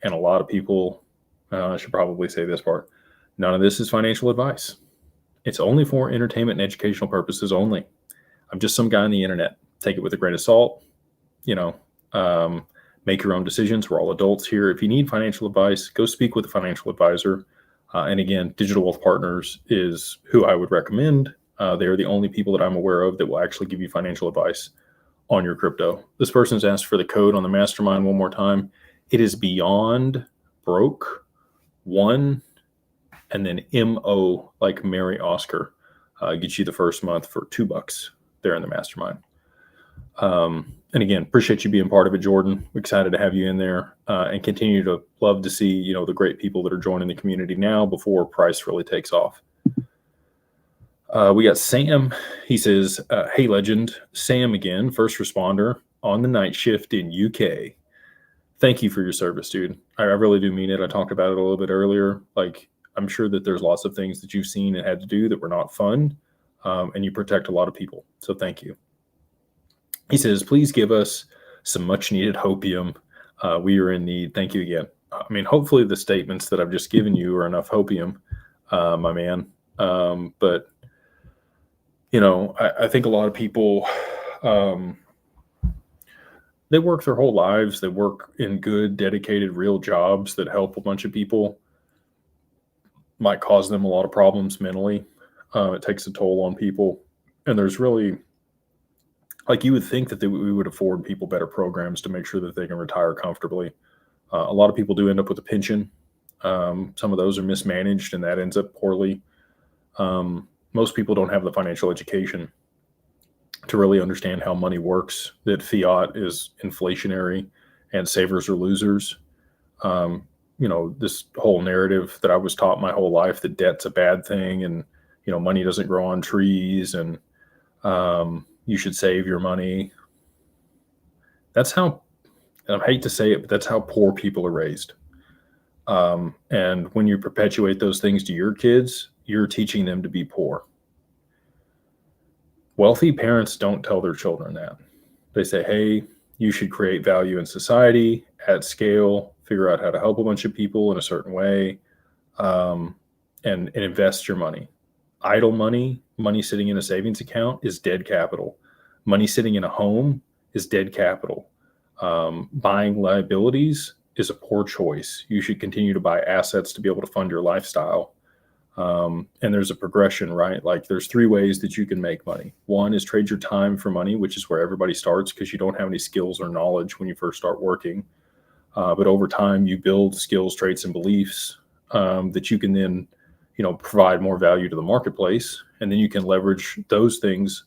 And a lot of people, I should probably say this part, none of this is financial advice. It's only for entertainment and educational purposes only. I'm just some guy on the internet. Take it with a grain of salt, make your own decisions. We're all adults here. If you need financial advice, go speak with a financial advisor. And again, Digital Wealth Partners is who I would recommend. They're the only people that I'm aware of that will actually give you financial advice on your crypto. This person's asked for the code on the mastermind one more time. It is Beyond Broke 1 and then MO like Mary Oscar. Gets you the first month for $2 there in the mastermind. And again, appreciate you being part of it, Jordan. Excited to have you in there and continue to love to see, the great people that are joining the community now before price really takes off. We got Sam. He says, hey, legend. Sam again, first responder on the night shift in UK. Thank you for your service, dude. I really do mean it. I talked about it a little bit earlier. Like, I'm sure that there's lots of things that you've seen and had to do that were not fun. And you protect a lot of people. So thank you. He says, please give us some much needed hopium. We are in need. Thank you again. I mean, hopefully the statements that I've just given you are enough hopium, my man. But, I think a lot of people They work their whole lives. They work in good, dedicated, real jobs that help a bunch of people. Might cause them a lot of problems mentally. It takes a toll on people. And there's really, like, you would think that we would afford people better programs to make sure that they can retire comfortably. A lot of people do end up with a pension. Some of those are mismanaged, and that ends up poorly. Most people don't have the financial education to really understand how money works, that fiat is inflationary and savers are losers. This whole narrative that I was taught my whole life that debt's a bad thing, and, money doesn't grow on trees, and you should save your money. That's how, and I hate to say it, but that's how poor people are raised. And when you perpetuate those things to your kids, you're teaching them to be poor. Wealthy parents don't tell their children that. They say, hey, you should create value in society at scale, figure out how to help a bunch of people in a certain way, and invest your money. Idle money sitting in a savings account is dead capital. Money sitting in a home is dead capital. Buying liabilities is a poor choice. You should continue to buy assets to be able to fund your lifestyle. And there's a progression, right? Like, there's 3 ways that you can make money. One is trade your time for money, which is where everybody starts because you don't have any skills or knowledge when you first start working. But over time, you build skills, traits, and beliefs that you can then, provide more value to the marketplace. And then you can leverage those things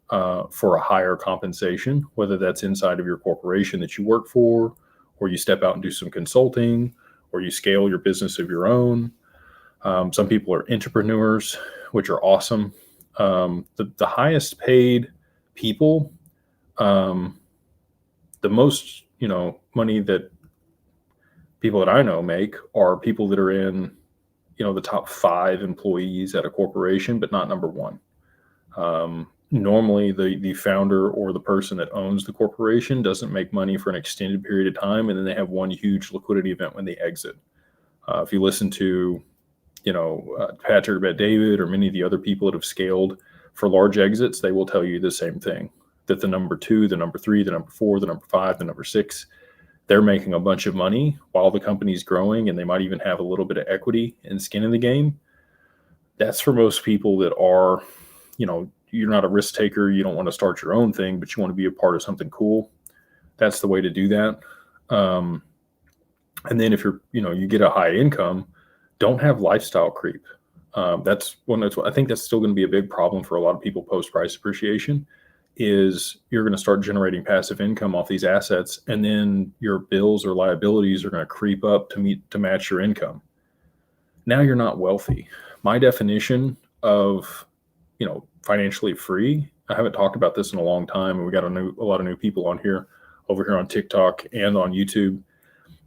for a higher compensation, whether that's inside of your corporation that you work for, or you step out and do some consulting, or you scale your business of your own. Some people are entrepreneurs, which are awesome. The highest paid people, the most, money that people that I know make are people that are in, the top 5 employees at a corporation, but not number 1. Normally the founder or the person that owns the corporation doesn't make money for an extended period of time, and then they have one huge liquidity event when they exit. If you listen to, Patrick Bet-David or many of the other people that have scaled for large exits, they will tell you the same thing, that the number 2, the number 3, the number 4, the number 5, the number 6, they're making a bunch of money while the company's growing, and they might even have a little bit of equity and skin in the game. That's for most people that are, you're not a risk taker. You don't want to start your own thing, but you want to be a part of something cool. That's the way to do that. And then if you get a high income, don't have lifestyle creep. I think that's still going to be a big problem for a lot of people post price appreciation, is you're going to start generating passive income off these assets, and then your bills or liabilities are going to creep up to match your income. Now you're not wealthy. My definition of, financially free, I haven't talked about this in a long time, and we got a lot of new people over here on TikTok and on YouTube.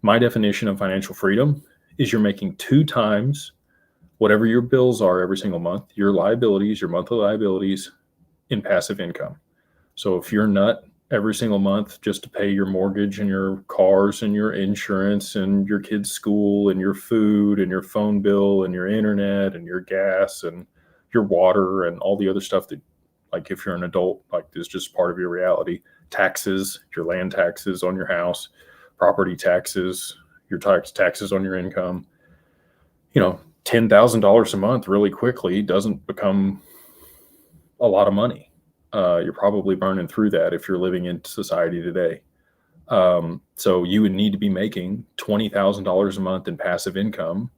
My definition of financial freedom is you're making 2 times whatever your bills are every single month, your monthly liabilities, in passive income. So if you're nut every single month just to pay your mortgage and your cars and your insurance and your kids' school and your food and your phone bill and your internet and your gas and your water and all the other stuff that, like, if you're an adult, like, is just part of your reality, taxes, your land taxes on your house, property taxes, your taxes on your income, $10,000 a month really quickly doesn't become a lot of money. You're probably burning through that if you're living in society today. So you would need to be making $20,000 a month in passive income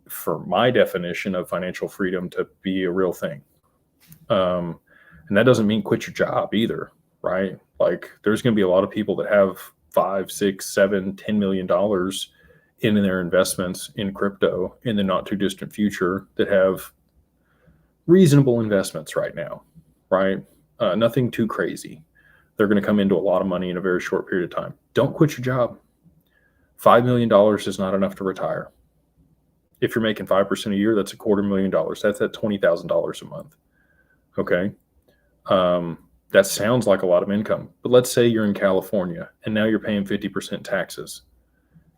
for my definition of financial freedom to be a real thing. And that doesn't mean quit your job either, right? Like, there's going to be a lot of people that have $5, $6, $7, $10 million in their investments in crypto in the not too distant future that have reasonable investments right now, right? Nothing too crazy. They're going to come into a lot of money in a very short period of time. Don't quit your job. $5 million is not enough to retire. If you're making 5% a year, that's $250,000. That's at $20,000 a month. Okay. That sounds like a lot of income, but let's say you're in California and now you're paying 50% taxes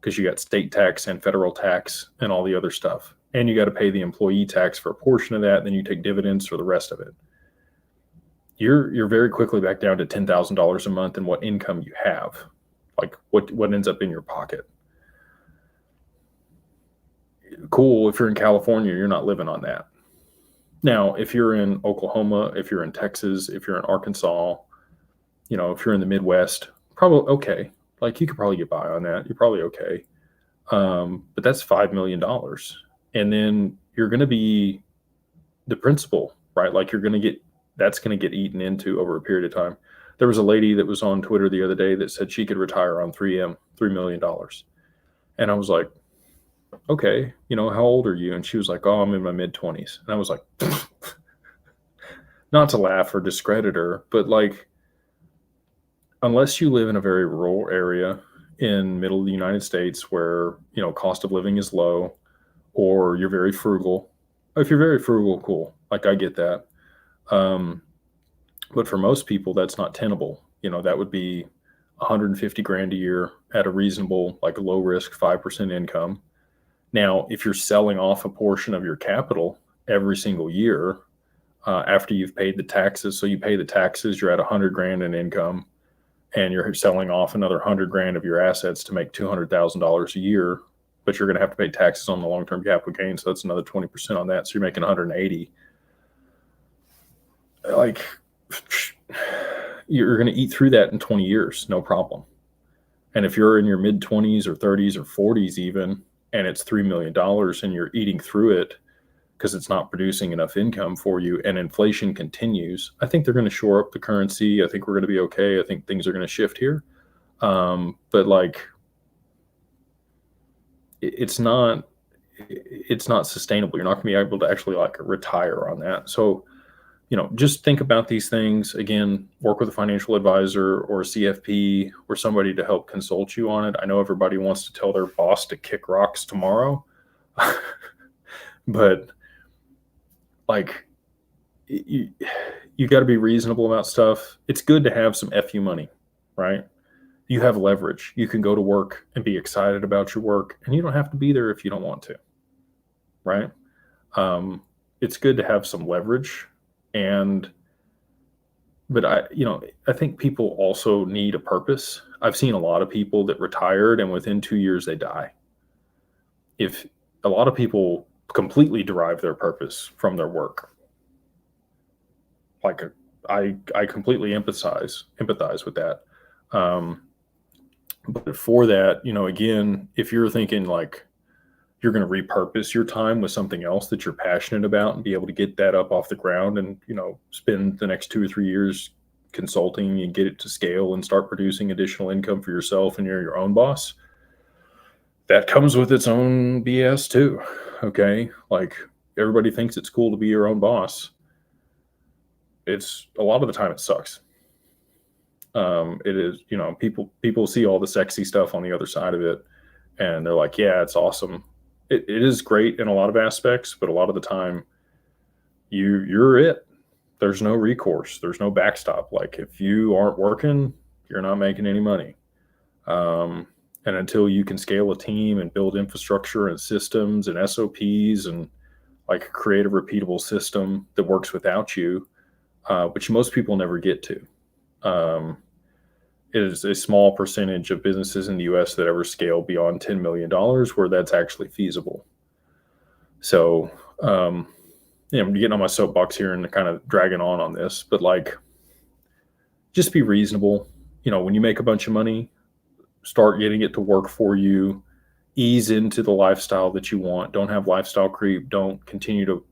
because you got state tax and federal tax and all the other stuff. And you got to pay the employee tax for a portion of that. And then you take dividends for the rest of it. you're very quickly back down to $10,000 a month and what income you have, like what ends up in your pocket. Cool. If you're in California, you're not living on that. Now, if you're in Oklahoma, if you're in Texas, if you're in Arkansas, if you're in the Midwest, probably okay. Like you could probably get by on that. You're probably okay. But that's $5 million. And then you're going to be the principal, right? Like that's going to get eaten into over a period of time. There was a lady that was on Twitter the other day that said she could retire on $3 million. And I was like, okay, how old are you? And she was like, oh, I'm in my mid-20s. And I was like, not to laugh or discredit her, but like, unless you live in a very rural area in middle of the United States where, cost of living is low, or you're very frugal. If you're very frugal, cool. Like I get that. But for most people, that's not tenable. That would be 150 grand a year at a reasonable, like low risk, 5% income. Now, if you're selling off a portion of your capital every single year after you've paid the taxes, so you pay the taxes, you're at 100 grand in income, and you're selling off another 100 grand of your assets to make $200,000 a year, but you're going to have to pay taxes on the long-term capital gain. So that's another 20% on that. So you're making 180. Like you're going to eat through that in 20 years, no problem. And if you're in your mid 20s or 30s or 40s even, and it's $3 million and you're eating through it because it's not producing enough income for you and inflation continues, I think they're going to shore up the currency. I think we're going to be okay. I think things are going to shift here. But like, it's not sustainable. You're not going to be able to actually like retire on that. So, just think about these things. Again, work with a financial advisor or a CFP or somebody to help consult you on it. I know everybody wants to tell their boss to kick rocks tomorrow, but like you got to be reasonable about stuff. It's good to have some FU money, right? You have leverage. You can go to work and be excited about your work, and you don't have to be there if you don't want to, right? It's good to have some leverage. But I think people also need a purpose. I've seen a lot of people that retired and within 2 years they die. If a lot of people completely derive their purpose from their work, like I completely empathize with that. But for that, again, if you're thinking like you're going to repurpose your time with something else that you're passionate about and be able to get that up off the ground and, spend the next 2 or 3 years consulting and get it to scale and start producing additional income for yourself and you're your own boss, that comes with its own BS too. Okay. Like everybody thinks it's cool to be your own boss. It's a lot of the time it sucks. It is, people see all the sexy stuff on the other side of it and they're like, yeah, it's awesome. It is great in a lot of aspects, but a lot of the time you're it. There's no recourse. There's no backstop. Like if you aren't working, you're not making any money. And until you can scale a team and build infrastructure and systems and SOPs and like create a repeatable system that works without you, which most people never get to. It is a small percentage of businesses in the US that ever scale beyond $10 million where that's actually feasible. So, I'm getting on my soapbox here and kind of dragging on this, but like, just be reasonable. When you make a bunch of money, start getting it to work for you, ease into the lifestyle that you want. Don't have lifestyle creep. Don't continue to,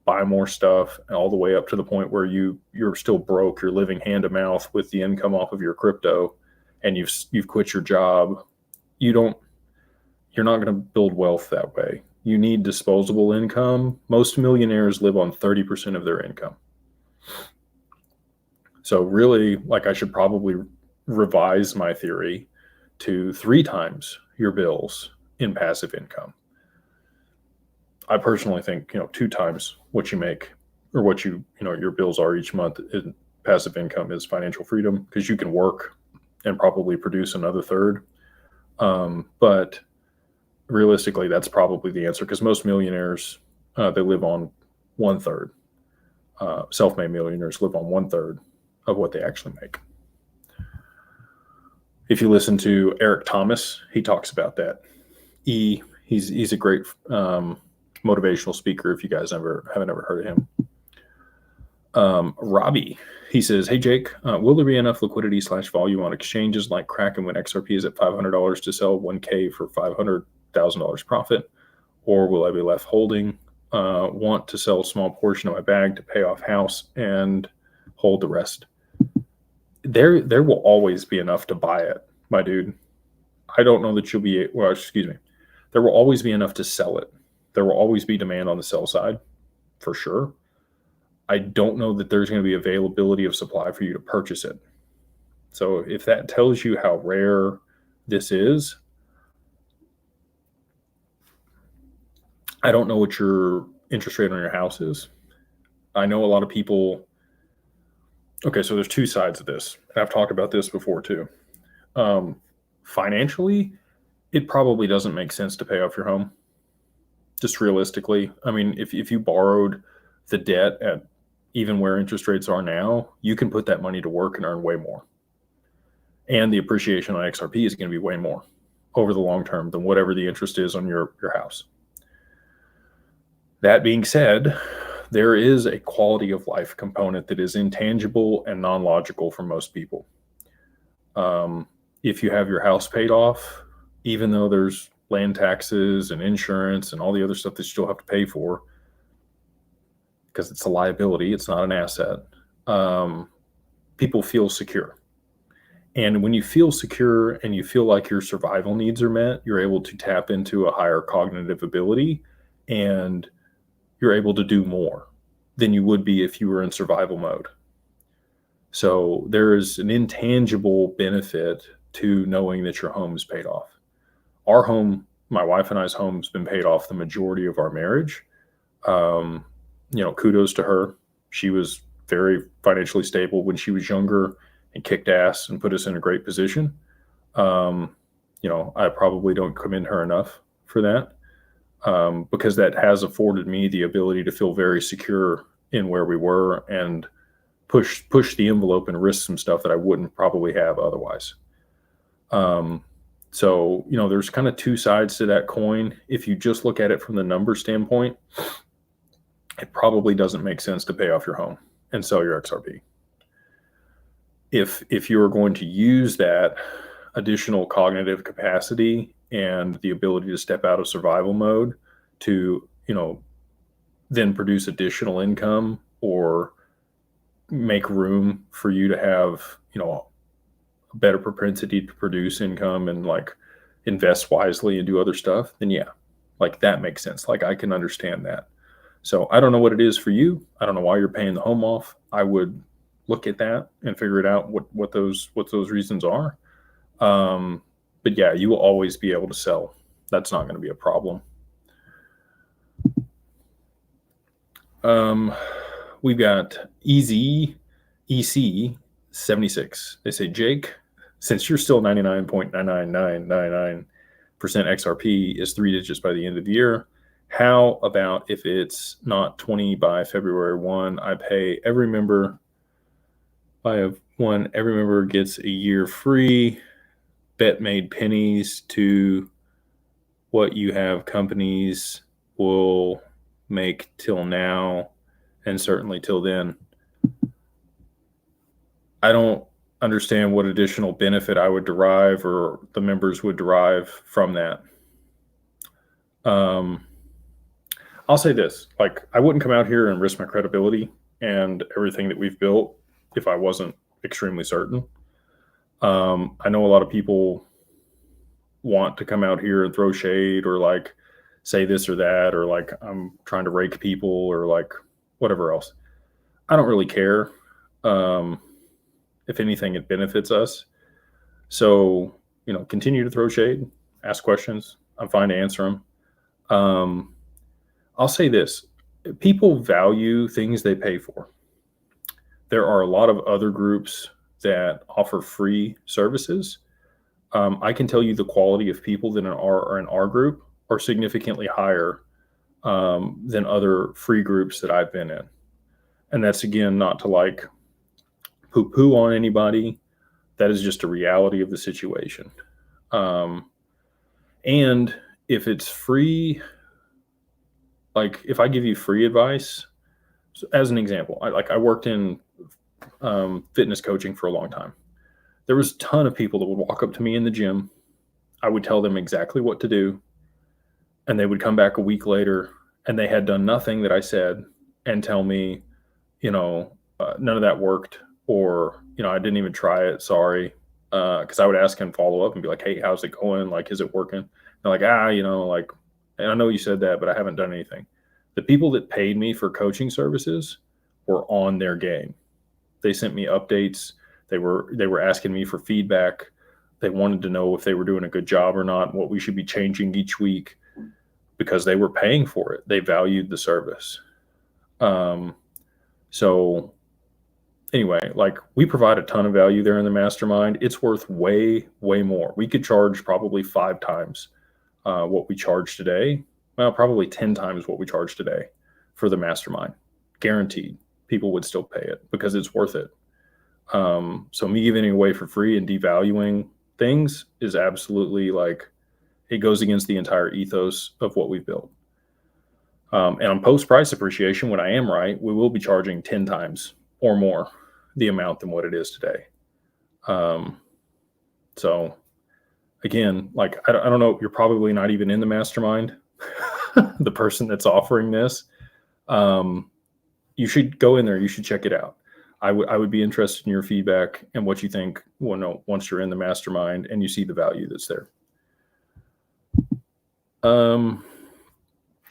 buy more stuff all the way up to the point where you're still broke. You're living hand to mouth with the income off of your crypto and you've quit your job. You're not going to build wealth that way. You need disposable income. Most millionaires live on 30% of their income. So really, like I should probably revise my theory to 3 times your bills in passive income. I personally think, 2 times what you make or what your bills are each month in passive income is financial freedom because you can work and probably produce another third. But realistically, that's probably the answer because most millionaires, they live on 1/3. self-made millionaires live on 1/3 of what they actually make. If you listen to Eric Thomas, he talks about that. He's a great motivational speaker. If you guys haven't ever heard of him. Robbie, he says, "Hey Jake, will there be enough liquidity / volume on exchanges like Kraken when XRP is at $500 to sell 1K for $500,000 profit, or will I be left holding? Want to sell a small portion of my bag to pay off house and hold the rest." There will always be enough to buy it, my dude. I don't know that you'll be, well, excuse me. There will always be enough to sell it. There will always be demand on the sell side, for sure. I don't know that there's going to be availability of supply for you to purchase it. So if that tells you how rare this is, I don't know what your interest rate on your house is. I know a lot of people. Okay, so there's two sides of this. And I've talked about this before too. Financially, it probably doesn't make sense to pay off your home. Just realistically. I mean, if you borrowed the debt at even where interest rates are now, you can put that money to work and earn way more. And the appreciation on XRP is going to be way more over the long term than whatever the interest is on your house. That being said, there is a quality of life component that is intangible and non-logical for most people. If you have your house paid off, even though there's land taxes and insurance and all the other stuff that you still have to pay for, because it's a liability, it's not an asset, people feel secure. And when you feel secure and you feel like your survival needs are met, you're able to tap into a higher cognitive ability and you're able to do more than you would be if you were in survival mode. So there is an intangible benefit to knowing that your home is paid off. Our home, my wife and I's home, has been paid off the majority of our marriage. Kudos to her. She was very financially stable when she was younger and kicked ass and put us in a great position. I probably don't commend her enough for that. Because that has afforded me the ability to feel very secure in where we were and push the envelope and risk some stuff that I wouldn't probably have otherwise. So there's kind of two sides to that coin. If you just look at it from the number standpoint, it probably doesn't make sense to pay off your home and sell your XRP. If you're going to use that additional cognitive capacity and the ability to step out of survival mode to, then produce additional income or make room for you to have, a better propensity to produce income and like invest wisely and do other stuff, then yeah, like that makes sense. Like I can understand that. So I don't know what it is for you. I don't know why you're paying the home off. I would look at that and figure it out what those reasons are. But yeah, you will always be able to sell. That's not going to be a problem. We've got EC76. They say, Jake, since you're still 99.99999% XRP is 3 digits by the end of the year, how about if it's not 20 by February 1, I pay every member every member gets a year free, bet made pennies to what you have companies will make till now and certainly till then. I don't understand what additional benefit I would derive or the members would derive from that. I'll say this, like I wouldn't come out here and risk my credibility and everything that we've built if I wasn't extremely certain. I know a lot of people want to come out here and throw shade or like say this or that, or like I'm trying to rake people or like whatever else. I don't really care. If anything, it benefits us. So, continue to throw shade, ask questions. I'm fine to answer them. I'll say this, people value things they pay for. There are a lot of other groups that offer free services. I can tell you the quality of people that are in our group are significantly higher than other free groups that I've been in. And that's, again, not to like poo-poo on anybody. That is just a reality of the situation. And if it's free, like if I give you free advice, so as an example, I worked in fitness coaching for a long time. There was a ton of people that would walk up to me in the gym. I would tell them exactly what to do, and they would come back a week later and they had done nothing that I said and tell me, none of that worked, or, I didn't even try it. Sorry. Cause I would ask and follow up and be like, hey, how's it going? Like, is it working? They're like, like, and I know you said that, but I haven't done anything. The people that paid me for coaching services were on their game. They sent me updates. They were asking me for feedback. They wanted to know if they were doing a good job or not, what we should be changing each week, because they were paying for it. They valued the service. So anyway, like, we provide a ton of value there in the mastermind. It's worth way, way more. We could charge probably 5 times what we charge today. Well, probably 10 times what we charge today for the mastermind. Guaranteed. People would still pay it because it's worth it. So me giving it away for free and devaluing things is absolutely, like, it goes against the entire ethos of what we've built. And on post price appreciation, when I am right, we will be charging 10 times or more the amount than what it is today. So again, like, I don't know, you're probably not even in the mastermind, the person that's offering this. You should go in there. You should check it out. I would be interested in your feedback and what you think once you're in the mastermind and you see the value that's there.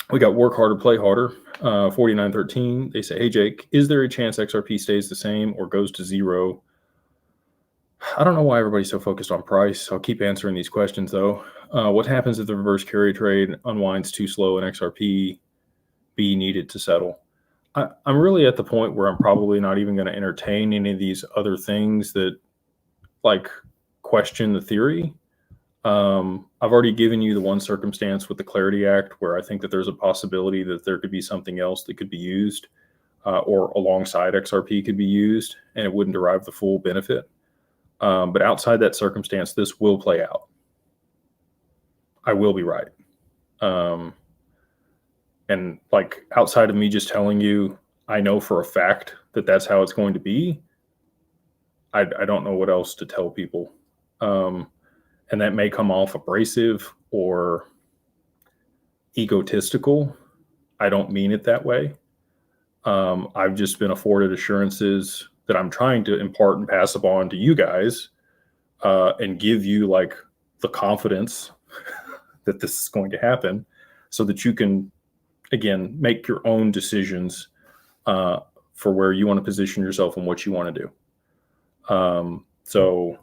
We got work harder, play harder. 4913. They say, hey, Jake, is there a chance XRP stays the same or goes to zero? I don't know why everybody's so focused on price. I'll keep answering these questions, though. What happens if the reverse carry trade unwinds too slow and XRP be needed to settle? I'm really at the point where I'm probably not even going to entertain any of these other things that, like, question the theory. I've already given you the one circumstance with the Clarity Act where I think that there's a possibility that there could be something else that could be used, or alongside XRP could be used, and it wouldn't derive the full benefit. But outside that circumstance, this will play out. I will be right. And, like, outside of me just telling you, I know for a fact that that's how it's going to be, I don't know what else to tell people. And that may come off abrasive or egotistical. I don't mean it that way. I've just been afforded assurances that I'm trying to impart and pass upon to you guys, and give you, like, the confidence that this is going to happen so that you can, again, make your own decisions for where you want to position yourself and what you want to do. So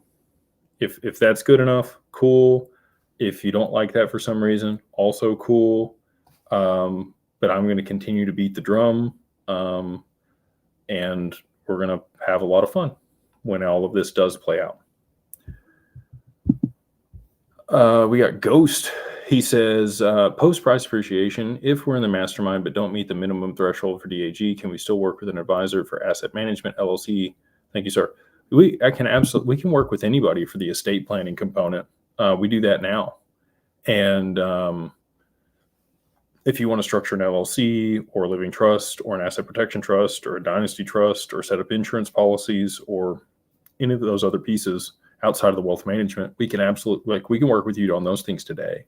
if that's good enough, cool. If you don't like that for some reason, also cool. But I'm going to continue to beat the drum, and we're going to have a lot of fun when all of this does play out. We got Ghost. He says, post price appreciation, if we're in the mastermind but don't meet the minimum threshold for DAG, can we still work with an advisor for asset management LLC? Thank you, sir. We can work with anybody for the estate planning component. We do that now. And if you want to structure an LLC or a living trust or an asset protection trust or a dynasty trust or set up insurance policies or any of those other pieces outside of the wealth management, we can work with you on those things today.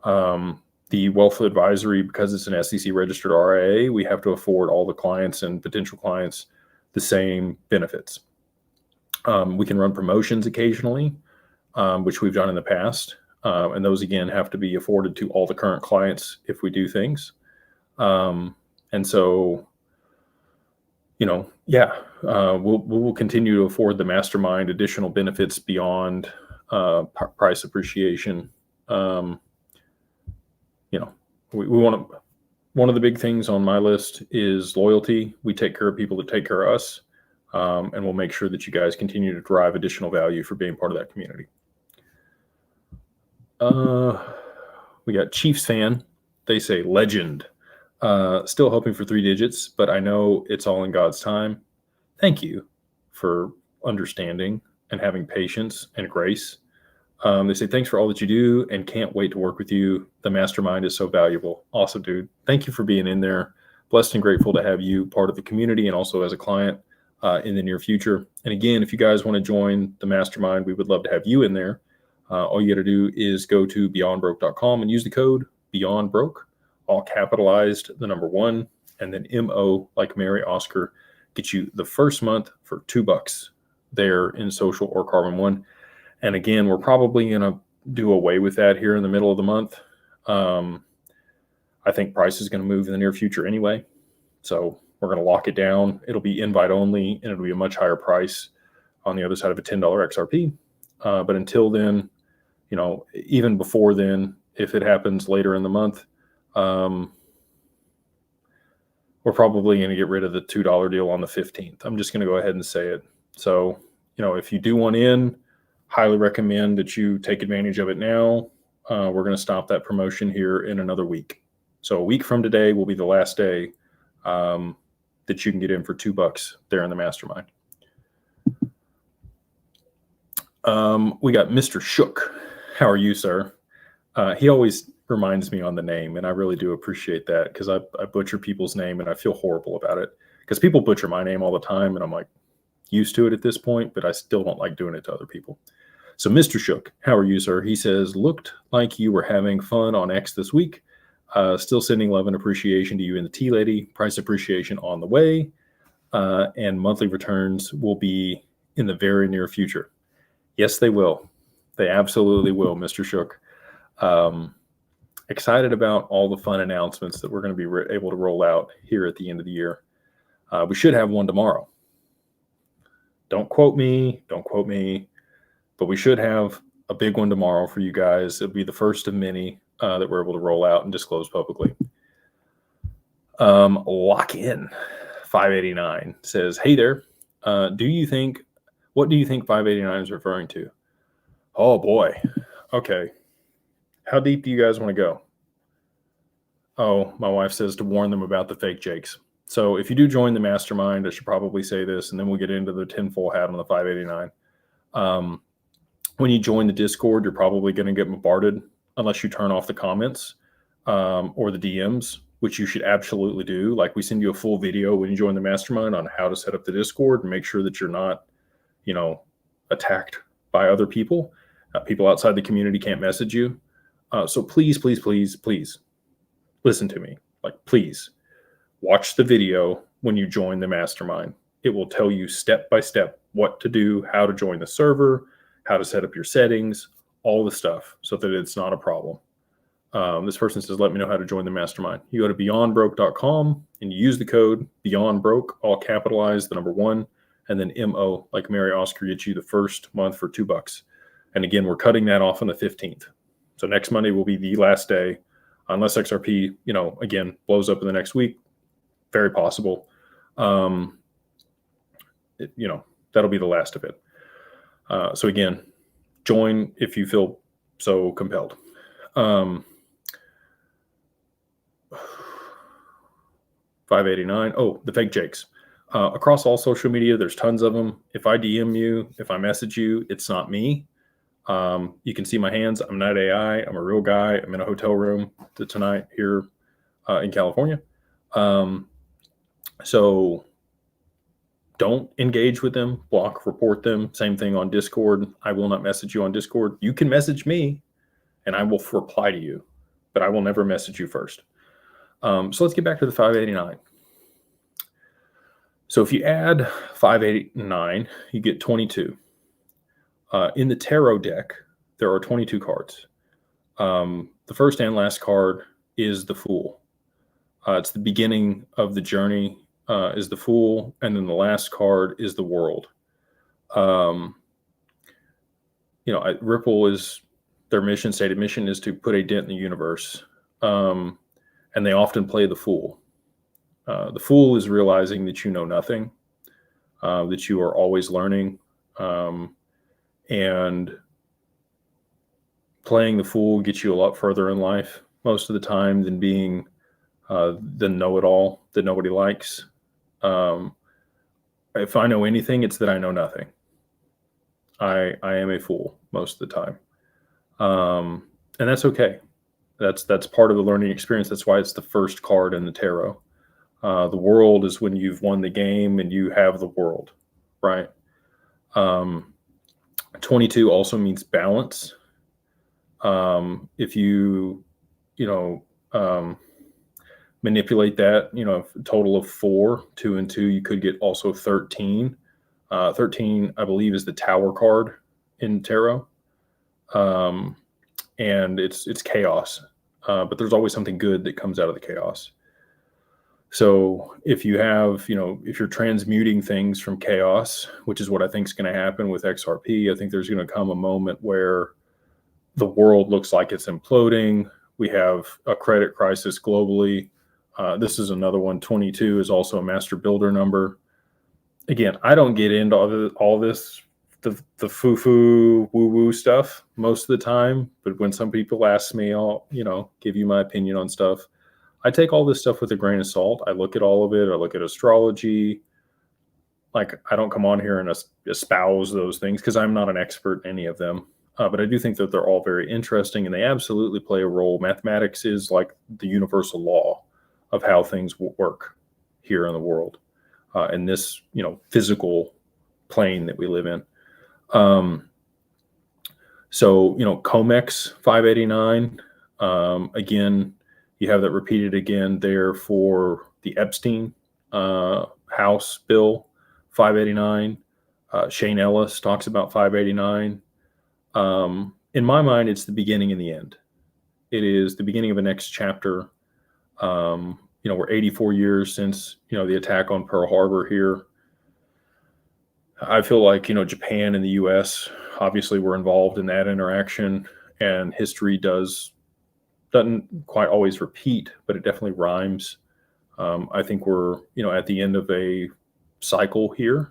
The wealth advisory, because it's an SEC registered RIA, we have to afford all the clients and potential clients the same benefits. We can run promotions occasionally, which we've done in the past. And those, again, have to be afforded to all the current clients if we do things. And so, we'll continue to afford the mastermind additional benefits beyond price appreciation. We want to. One of the big things on my list is loyalty. We take care of people that take care of us, and we'll make sure that you guys continue to drive additional value for being part of that community. We got Chiefs fan. They say legend. Still hoping for 3 digits, but I know it's all in God's time. Thank you for understanding and having patience and grace. They say, thanks for all that you do and can't wait to work with you. The mastermind is so valuable. Awesome, dude. Thank you for being in there. Blessed and grateful to have you part of the community and also as a client in the near future. And again, if you guys want to join the mastermind, we would love to have you in there. All you got to do is go to beyondbroke.com and use the code BeyondBroke, all capitalized, the number 1, and then MO like Mary Oscar, get you the first month for $2 there in Social or Carbon One. And again, we're probably going to do away with that here in the middle of the month. I think price is going to move in the near future anyway. So we're going to lock it down. It'll be invite only, and it'll be a much higher price on the other side of a $10 XRP. But until then, even before then, if it happens later in the month, we're probably going to get rid of the $2 deal on the 15th. I'm just going to go ahead and say it. So, if you do want in, highly recommend that you take advantage of it now. We're going to stop that promotion here in another week. So a week from today will be the last day that you can get in for $2 there in the mastermind. We got Mr. Shook. How are you, sir? He always reminds me on the name, and I really do appreciate that because I butcher people's name and I feel horrible about it because people butcher my name all the time and I'm like used to it at this point, but I still don't like doing it to other people. So Mr. Shook, how are you, sir? He says, looked like you were having fun on X this week. Still sending love and appreciation to you and the tea lady. Price appreciation on the way. And monthly returns will be in the very near future. Yes, they will. They absolutely will, Mr. Shook. Excited about all the fun announcements that we're going to be able to roll out here at the end of the year. We should have one tomorrow. Don't quote me, but we should have a big one tomorrow for you guys. It'll be the first of many that we're able to roll out and disclose publicly. Lock in 589 says, hey there. What do you think 589 is referring to? Oh boy. Okay. How deep do you guys want to go? Oh, my wife says to warn them about the fake Jakes. So if you do join the mastermind, I should probably say this, and then we'll get into the tinfoil hat on the 589. When you join the Discord, you're probably going to get bombarded unless you turn off the comments or the DMs, which you should absolutely do. Like we send you a full video when you join the mastermind on how to set up the Discord and make sure that you're not, attacked by other people. People outside the community can't message you. So please, please, please, please listen to me. Like, please watch the video when you join the mastermind. It will tell you step by step what to do, how to join the server, how to set up your settings, all the stuff so that it's not a problem. This person says, let me know how to join the mastermind. You go to beyondbroke.com and you use the code BeyondBroke, all capitalized, the number 1, and then MO, like Mary Oscar, gets you the first month for $2. And again, we're cutting that off on the 15th. So next Monday will be the last day, unless XRP, again, blows up in the next week. Very possible. That'll be the last of it. So again, join if you feel so compelled. 589. Oh, the fake Jakes. Across all social media, there's tons of them. If I DM you, if I message you, it's not me. You can see my hands. I'm not AI. I'm a real guy. I'm in a hotel room tonight here in California. So don't engage with them, block, report them. Same thing on Discord. I will not message you on Discord. You can message me and I will reply to you, but I will never message you first. So let's get back to the 589. So if you add 589, you get 22. In the tarot deck, there are 22 cards. The first and last card is the Fool. It's the beginning of the journey is the Fool, and then the last card is the World. Ripple is their mission, stated mission is to put a dent in the universe. And they often play the Fool. The Fool is realizing that you know nothing, that you are always learning, and playing the Fool gets you a lot further in life most of the time than being the know-it-all that nobody likes. If I know anything, it's that I know nothing. I am a fool most of the time, and that's okay. That's part of the learning experience. That's why it's the first card in the tarot. The world is when you've won the game and you have the world, right? 22 also means balance. If you manipulate that, a total of 4, 2 and 2, you could get also 13. 13, I believe, is the Tower card in tarot. And it's chaos. But there's always something good that comes out of the chaos. So if you have, if you're transmuting things from chaos, which is what I think is going to happen with XRP, I think there's going to come a moment where the world looks like it's imploding. We have a credit crisis globally. This is another one. 22 is also a master builder number. Again, I don't get into all this, the foo-foo, woo-woo stuff most of the time. But when some people ask me, I'll, give you my opinion on stuff. I take all this stuff with a grain of salt. I look at all of it. I look at astrology. Like, I don't come on here and espouse those things because I'm not an expert in any of them. But I do think that they're all very interesting and they absolutely play a role. Mathematics is like the universal law of how things work here in the world, in this, physical plane that we live in. So, COMEX 589, again, you have that repeated again there for the Epstein House bill 589. Shane Ellis talks about 589. In my mind, it's the beginning and the end. It is the beginning of a next chapter. We're 84 years since, the attack on Pearl Harbor here. I feel like, Japan and the US obviously were involved in that interaction, and history doesn't quite always repeat, but it definitely rhymes. I think we're, at the end of a cycle here.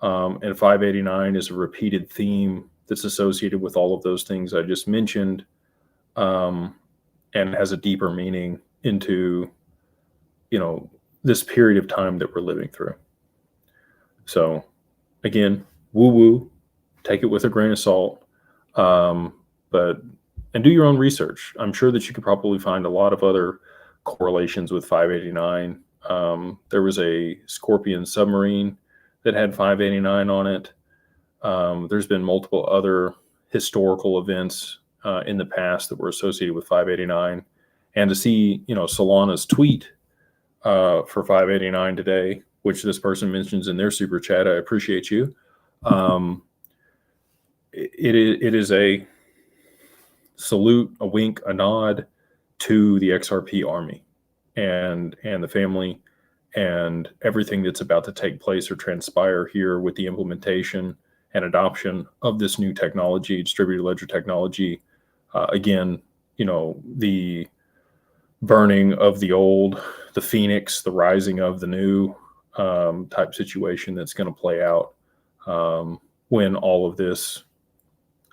And 589 is a repeated theme that's associated with all of those things I just mentioned, and has a deeper meaning into, this period of time that we're living through. So again, woo-woo, take it with a grain of salt, and do your own research. I'm sure that you could probably find a lot of other correlations with 589. There was a Scorpion submarine that had 589 on it. There's been multiple other historical events in the past that were associated with 589. And to see, Solana's tweet for 589 today, which this person mentions in their super chat, I appreciate you. It is a salute, a wink, a nod to the XRP army and the family and everything that's about to take place or transpire here with the implementation and adoption of this new technology, distributed ledger technology. Again, the burning of the old, the phoenix, the rising of the new type situation that's going to play out when all of this,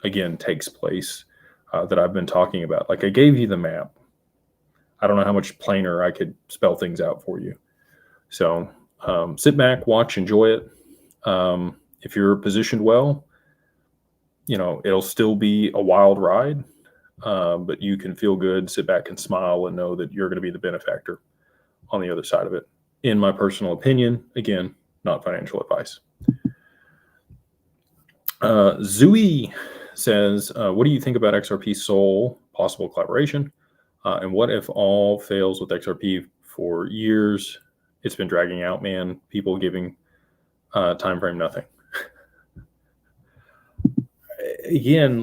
again, takes place that I've been talking about. Like, I gave you the map. I don't know how much plainer I could spell things out for you. So sit back, watch, enjoy it. If you're positioned well, it'll still be a wild ride, but you can feel good, sit back and smile and know that you're going to be the benefactor on the other side of it. In my personal opinion, again, not financial advice. Zooey says, what do you think about XRP Sol possible collaboration? And what if all fails with XRP for years? It's been dragging out, man. People giving time frame nothing. Again,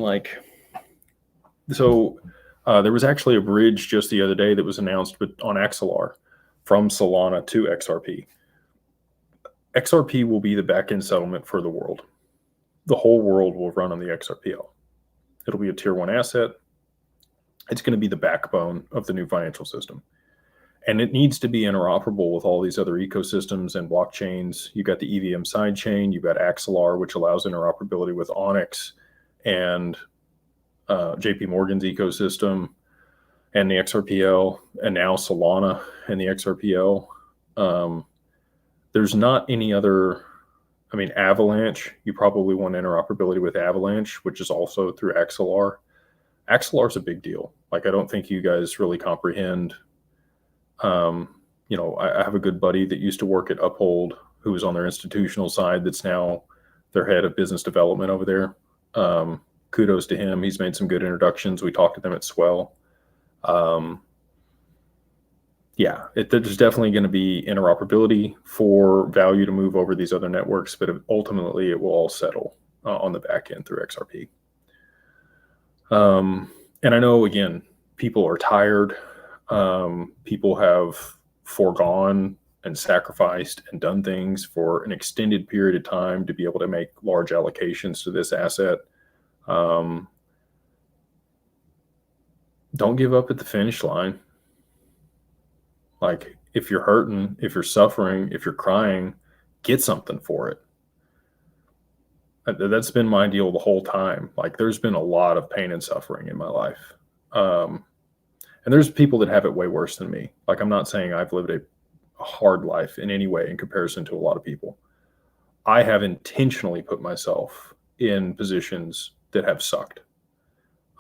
there was actually a bridge just the other day that was announced on XLR from Solana to XRP. XRP will be the backend settlement for the world. The whole world will run on the XRPL. It'll be a tier 1 asset. It's going to be the backbone of the new financial system. And it needs to be interoperable with all these other ecosystems and blockchains. You've got the EVM sidechain. You've got Axelar, which allows interoperability with Onyx and JP Morgan's ecosystem. and the XRPL, and now Solana and the XRPL. There's not any other. I mean, Avalanche, you probably want interoperability with Avalanche, which is also through XLR. XLR is a big deal. Like, I don't think you guys really comprehend. I have a good buddy that used to work at Uphold, who was on their institutional side, that's now their head of business development over there. Kudos to him. He's made some good introductions. We talked to them at Swell. There's definitely going to be interoperability for value to move over these other networks, but ultimately it will all settle on the back end through XRP. And I know, again, people are tired. People have foregone and sacrificed and done things for an extended period of time to be able to make large allocations to this asset. Don't give up at the finish line. Like, if you're hurting, if you're suffering, if you're crying, get something for it. That's been my deal the whole time. Like, there's been a lot of pain and suffering in my life. And there's people that have it way worse than me. Like, I'm not saying I've lived a hard life in any way in comparison to a lot of people. I have intentionally put myself in positions that have sucked.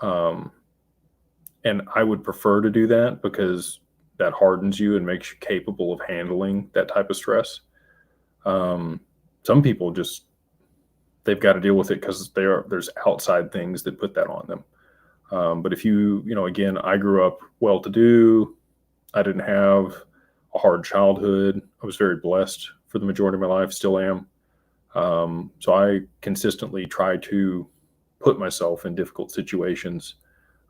And I would prefer to do that because that hardens you and makes you capable of handling that type of stress. Some people just, they've got to deal with it because there's outside things that put that on them. But if again, I grew up well-to-do. I didn't have a hard childhood. I was very blessed for the majority of my life, still am. So I consistently try to put myself in difficult situations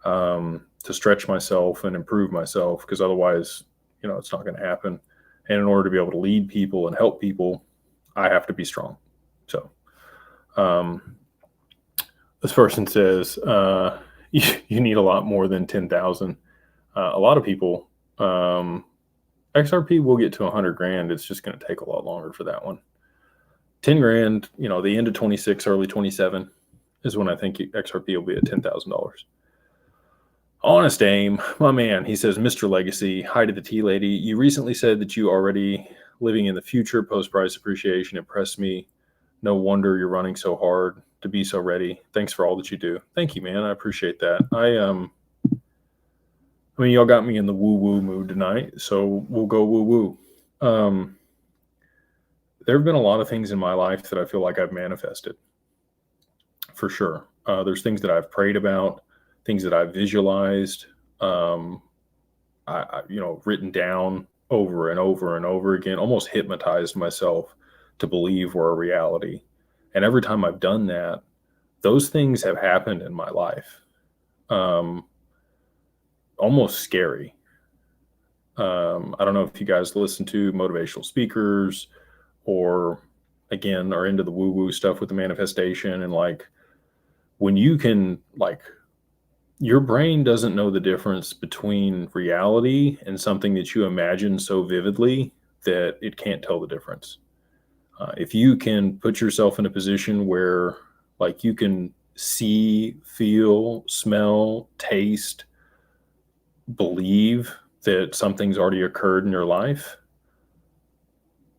to stretch myself and improve myself, because otherwise, it's not going to happen. And in order to be able to lead people and help people, I have to be strong. So this person says, you need a lot more than 10,000. A lot of people, XRP will get to 100 grand. It's just going to take a lot longer for that one. 10 grand, the end of 26, early 27 is when I think XRP will be at $10,000. Honest Aim, my man, he says, Mr. Legacy, hi to the tea lady. You recently said that you already living in the future post-price appreciation. Impressed me. No wonder you're running so hard to be so ready. Thanks for all that you do. Thank you, man. I appreciate that. I mean, y'all got me in the woo-woo mood tonight, so we'll go woo-woo. There have been a lot of things in my life that I feel like I've manifested, for sure. There's things that I've prayed about, things that I've visualized, written down over and over and over again, almost hypnotized myself to believe were a reality. And every time I've done that, those things have happened in my life. Almost scary. I don't know if you guys listen to motivational speakers or, again, are into the woo-woo stuff with the manifestation. And like, when you can, like, your brain doesn't know the difference between reality and something that you imagine so vividly that it can't tell the difference. If you can put yourself in a position where, like, you can see, feel, smell, taste, believe that something's already occurred in your life,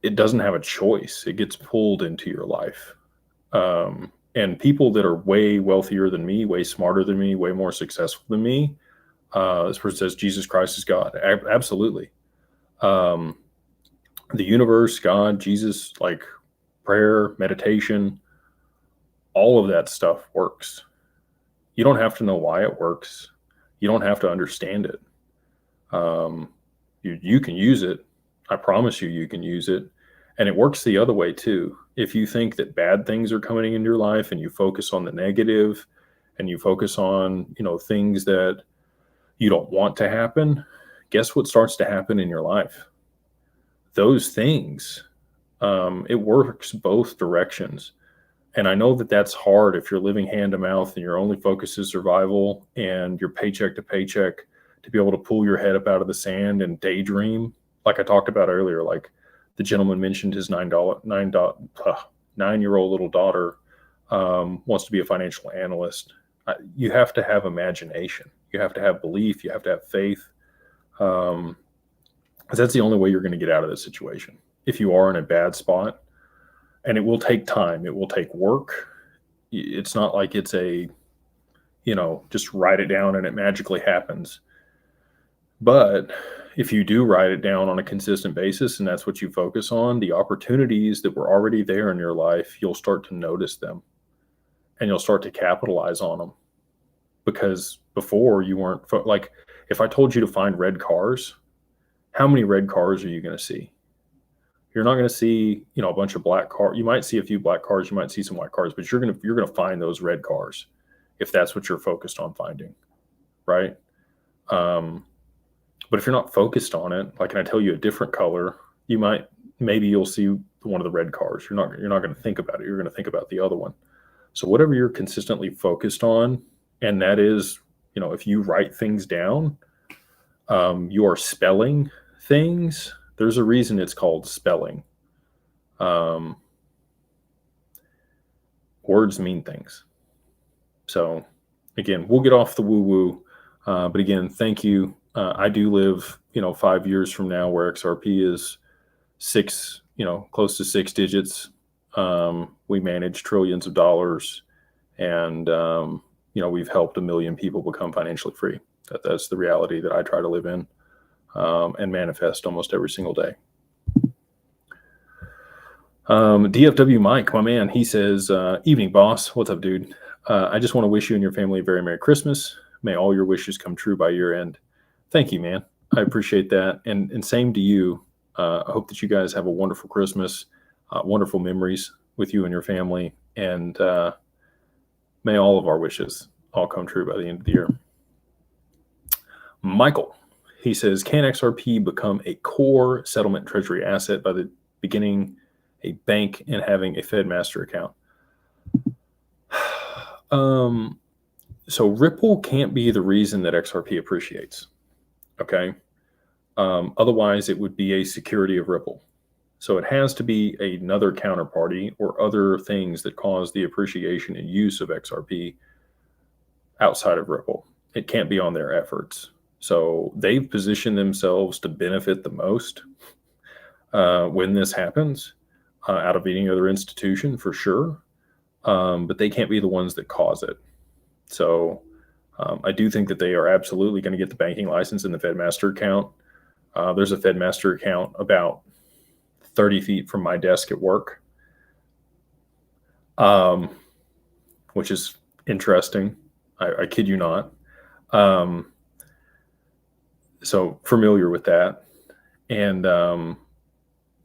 it doesn't have a choice. It gets pulled into your life. And people that are way wealthier than me, way smarter than me, way more successful than me, this person says Jesus Christ is God. Absolutely. The universe, God, Jesus, like prayer, meditation, all of that stuff works. You don't have to know why it works. You don't have to understand it. You can use it. I promise you can use it. And it works the other way too. If you think that bad things are coming into your life and you focus on the negative and you focus on, things that you don't want to happen, guess what starts to happen in your life? Those things, it works both directions. And I know that that's hard if you're living hand to mouth and your only focus is survival and you're paycheck to paycheck, to be able to pull your head up out of the sand and daydream. Like I talked about earlier, like the gentleman mentioned his 9-year-old little daughter wants to be a financial analyst. You have to have imagination. You have to have belief. You have to have faith. Because that's the only way you're going to get out of this situation. If you are in a bad spot, and it will take time, it will take work. It's not like it's just write it down and it magically happens. But if you do write it down on a consistent basis and that's what you focus on, the opportunities that were already there in your life, you'll start to notice them and you'll start to capitalize on them. Because before you weren't like, if I told you to find red cars, how many red cars are you going to see? You're not going to see, a bunch of black cars. You might see a few black cars. You might see some white cars, but you're going to find those red cars if that's what you're focused on finding, right? But if you're not focused on it, like, can I tell you a different color? Maybe you'll see one of the red cars. You're not going to think about it. You're going to think about the other one. So whatever you're consistently focused on, and that is, if you write things down, you are spelling things. There's a reason it's called spelling. Words mean things. So again, we'll get off the woo-woo. But again, thank you. I do live, 5 years from now where XRP is close to 6 digits. We manage trillions of dollars, and, we've helped 1 million people become financially free. That's the reality that I try to live in and manifest almost every single day. DFW Mike, my man, he says, evening, boss. What's up, dude? I just want to wish you and your family a very Merry Christmas. May all your wishes come true by year end. Thank you, man. I appreciate that. And same to you. I hope that you guys have a wonderful Christmas, wonderful memories with you and your family. And may all of our wishes all come true by the end of the year. Michael, he says, can XRP become a core settlement treasury asset by the beginning a bank and having a Fed master account? So Ripple can't be the reason that XRP appreciates. Okay. Otherwise it would be a security of Ripple. So it has to be another counterparty or other things that cause the appreciation and use of XRP outside of Ripple. It can't be on their efforts. So they've positioned themselves to benefit the most when this happens out of any other institution for sure. But they can't be the ones that cause it. So I do think that they are absolutely going to get the banking license and the Fed Master account. There's a Fed Master account about 30 feet from my desk at work, which is interesting. I kid you not. So familiar with that. And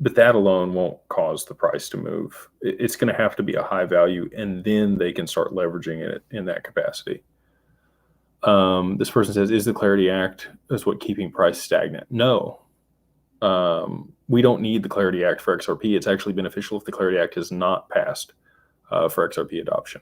but that alone won't cause the price to move. It's going to have to be a high value, and then they can start leveraging it in that capacity. This person says, is the Clarity Act is what keeping price stagnant? No. We don't need the Clarity Act for XRP. It's actually beneficial if the Clarity Act is not passed for XRP adoption.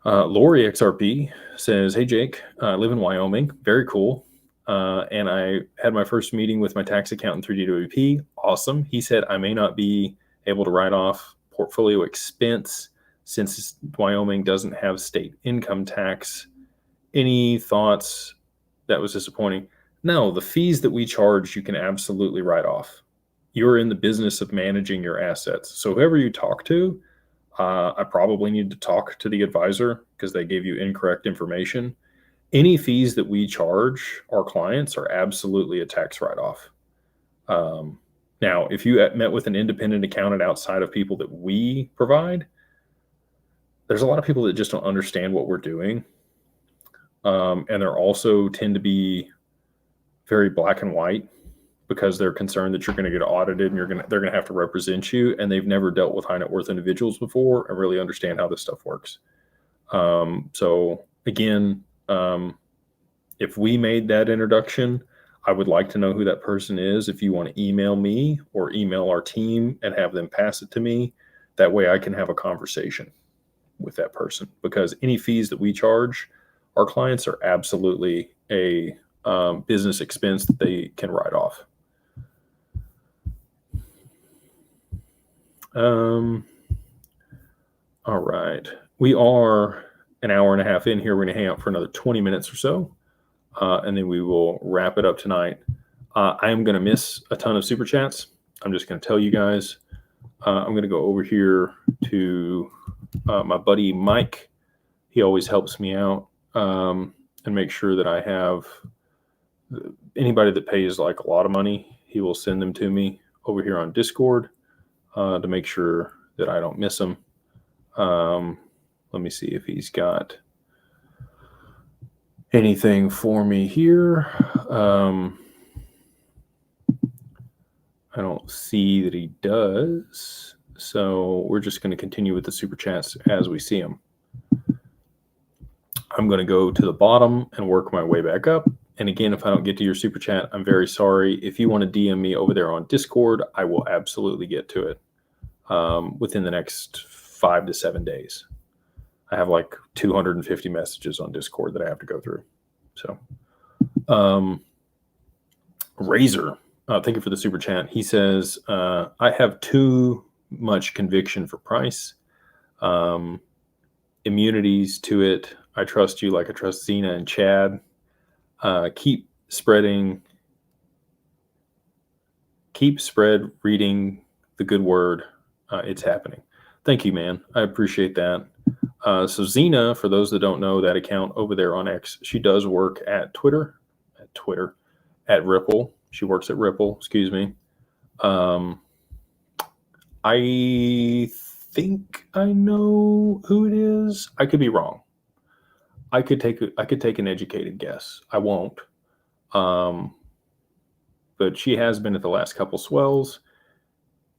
Lori XRP says, hey, Jake, I live in Wyoming. Very cool. And I had my first meeting with my tax accountant through DWP. Awesome. He said I may not be able to write off portfolio expense since Wyoming doesn't have state income tax. Any thoughts? That was disappointing. No, the fees that we charge, you can absolutely write off. You're in the business of managing your assets. So whoever you talk to, I probably need to talk to the advisor because they gave you incorrect information. Any fees that we charge our clients are absolutely a tax write-off. Now, if you met with an independent accountant outside of people that we provide, there's a lot of people that just don't understand what we're doing. And they're also tend to be very black and white because they're concerned that you're going to get audited and they're going to have to represent you, and they've never dealt with high net worth individuals before and really understand how this stuff works. So again, if we made that introduction, I would like to know who that person is. If you want to email me or email our team and have them pass it to me, that way I can have a conversation with that person, because any fees that we charge our clients are absolutely a business expense that they can write off. All right. We are an hour and a half in here. We're going to hang out for another 20 minutes or so, and then we will wrap it up tonight. I am going to miss a ton of super chats. I'm just going to tell you guys. I'm going to go over here to my buddy Mike. He always helps me out and make sure that I have anybody that pays like a lot of money. He will send them to me over here on Discord to make sure that I don't miss them. Let me see if he's got anything for me here. I don't see that he does. So we're just going to continue with the super chats as we see them. I'm going to go to the bottom and work my way back up. And again, if I don't get to your super chat, I'm very sorry. If you want to DM me over there on Discord, I will absolutely get to it within the next 5 to 7 days. I have like 250 messages on Discord that I have to go through. So, Razor, thank you for the super chat. He says, I have too much conviction for price. Immunities to it. I trust you like I trust Zena and Chad. Keep spreading. Keep spread reading the good word. It's happening. Thank you, man. I appreciate that. So Zena, for those that don't know, that account over there on X, she does work at at Ripple. She works at Ripple, excuse me. I think I know who it is. I could be wrong. I could take an educated guess. I won't. But she has been at the last couple swells,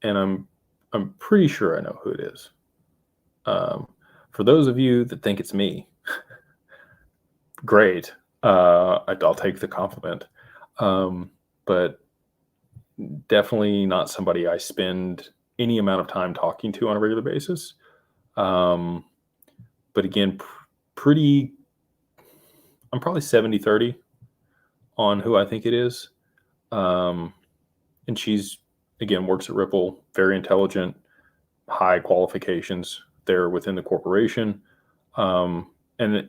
and I'm pretty sure I know who it is. For those of you that think it's me, great. I'll take the compliment. But definitely not somebody I spend any amount of time talking to on a regular basis. But again, I'm probably 70-30 on who I think it is. And she's, again, works at Ripple, very intelligent, high qualifications there within the corporation. And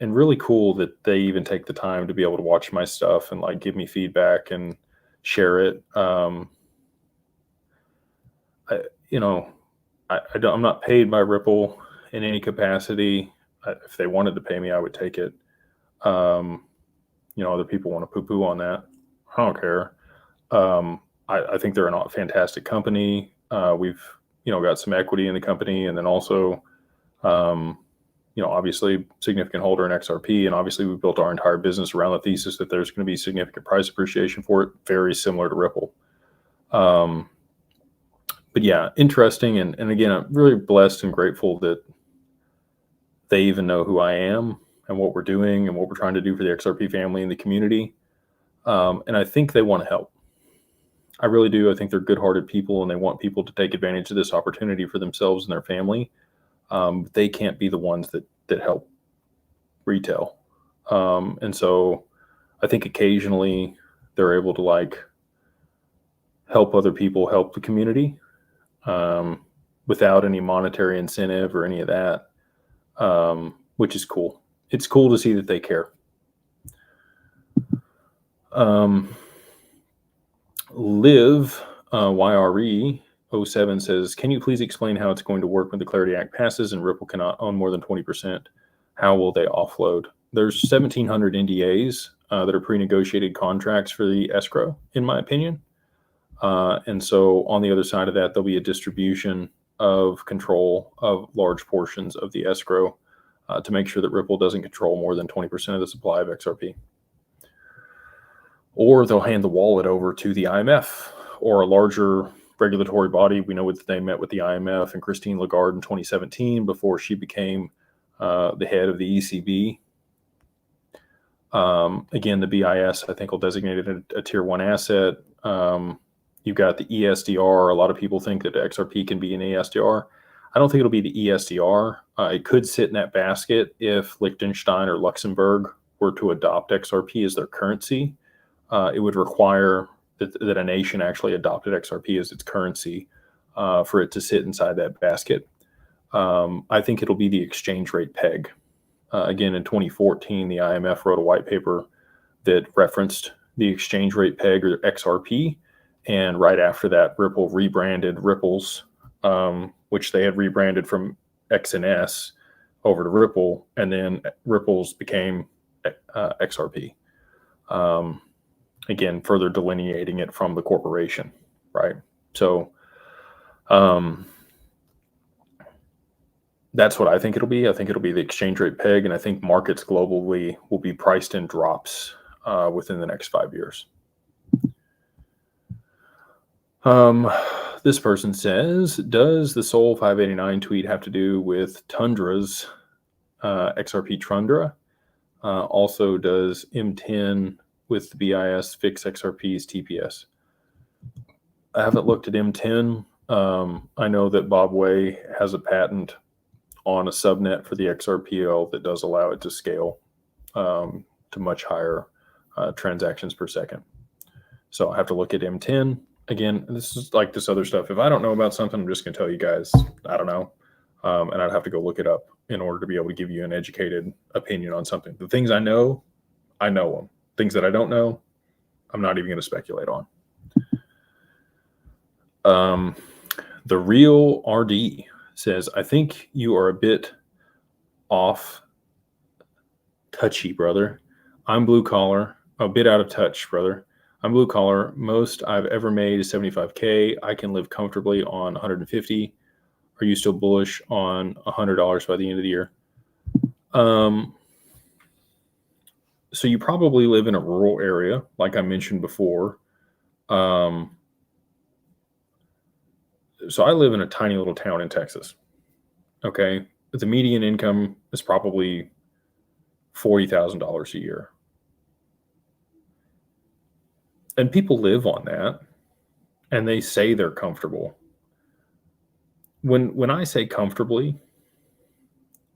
really cool that they even take the time to be able to watch my stuff and like give me feedback and share it. I'm not paid by Ripple in any capacity. If they wanted to pay me, I would take it. Other people want to poo-poo on that. I don't care. I think they're a fantastic company. We've, got some equity in the company, and then also, obviously significant holder in XRP. And obviously we built our entire business around the thesis that there's going to be significant price appreciation for it, very similar to Ripple. But yeah, interesting. And again, I'm really blessed and grateful that they even know who I am and what we're doing and what we're trying to do for the XRP family and the community. And I think they want to help. I really do. I think they're good-hearted people, and they want people to take advantage of this opportunity for themselves and their family. They can't be the ones that help retail. And so I think occasionally they're able to like help other people, help the community, without any monetary incentive or any of that, which is cool. It's cool to see that they care. Live YRE 07 says, can you please explain how it's going to work when the Clarity Act passes and Ripple cannot own more than 20%? How will they offload? There's 1,700 NDAs that are pre-negotiated contracts for the escrow, in my opinion. And so on the other side of that, there'll be a distribution of control of large portions of the escrow to make sure that Ripple doesn't control more than 20% of the supply of XRP. Or they'll hand the wallet over to the IMF or a larger regulatory body. We know that they met with the IMF and Christine Lagarde in 2017 before she became the head of the ECB. Again, the BIS, I think, will designate it a tier 1 asset. You've got the ESDR. A lot of people think that XRP can be an ESDR. I don't think it'll be the ESDR. It could sit in that basket if Liechtenstein or Luxembourg were to adopt XRP as their currency. It would require that a nation actually adopted XRP as its currency for it to sit inside that basket. I think it'll be the exchange rate peg. Again, in 2014, the IMF wrote a white paper that referenced the exchange rate peg, or XRP. And right after that, Ripple rebranded Ripples, which they had rebranded from XNS over to Ripple, and then Ripples became XRP. Again, further delineating it from the corporation, right? So that's what I think it'll be. I think it'll be the exchange rate peg, and I think markets globally will be priced in drops within the next 5 years. This person says, does the Sol 589 tweet have to do with Tundra's XRP Tundra? Also, does M10 with the BIS fix XRP's TPS? I haven't looked at M10. I know that Bob Way has a patent on a subnet for the XRPL that does allow it to scale to much higher transactions per second. So I have to look at M10. Again, this is like this other stuff. If I don't know about something, I'm just going to tell you guys, I don't know. And I'd have to go look it up in order to be able to give you an educated opinion on something. The things I know them. Things that I don't know, I'm not even going to speculate on. The real RD says, I think you are a bit off touchy, brother. I'm blue collar, a bit out of touch, brother. I'm blue collar. Most I've ever made is 75K. I can live comfortably on 150. Are you still bullish on $100 by the end of the year? So you probably live in a rural area, like I mentioned before. So I live in a tiny little town in Texas. Okay. The median income is probably $40,000 a year. And people live on that, and they say they're comfortable. When I say comfortably,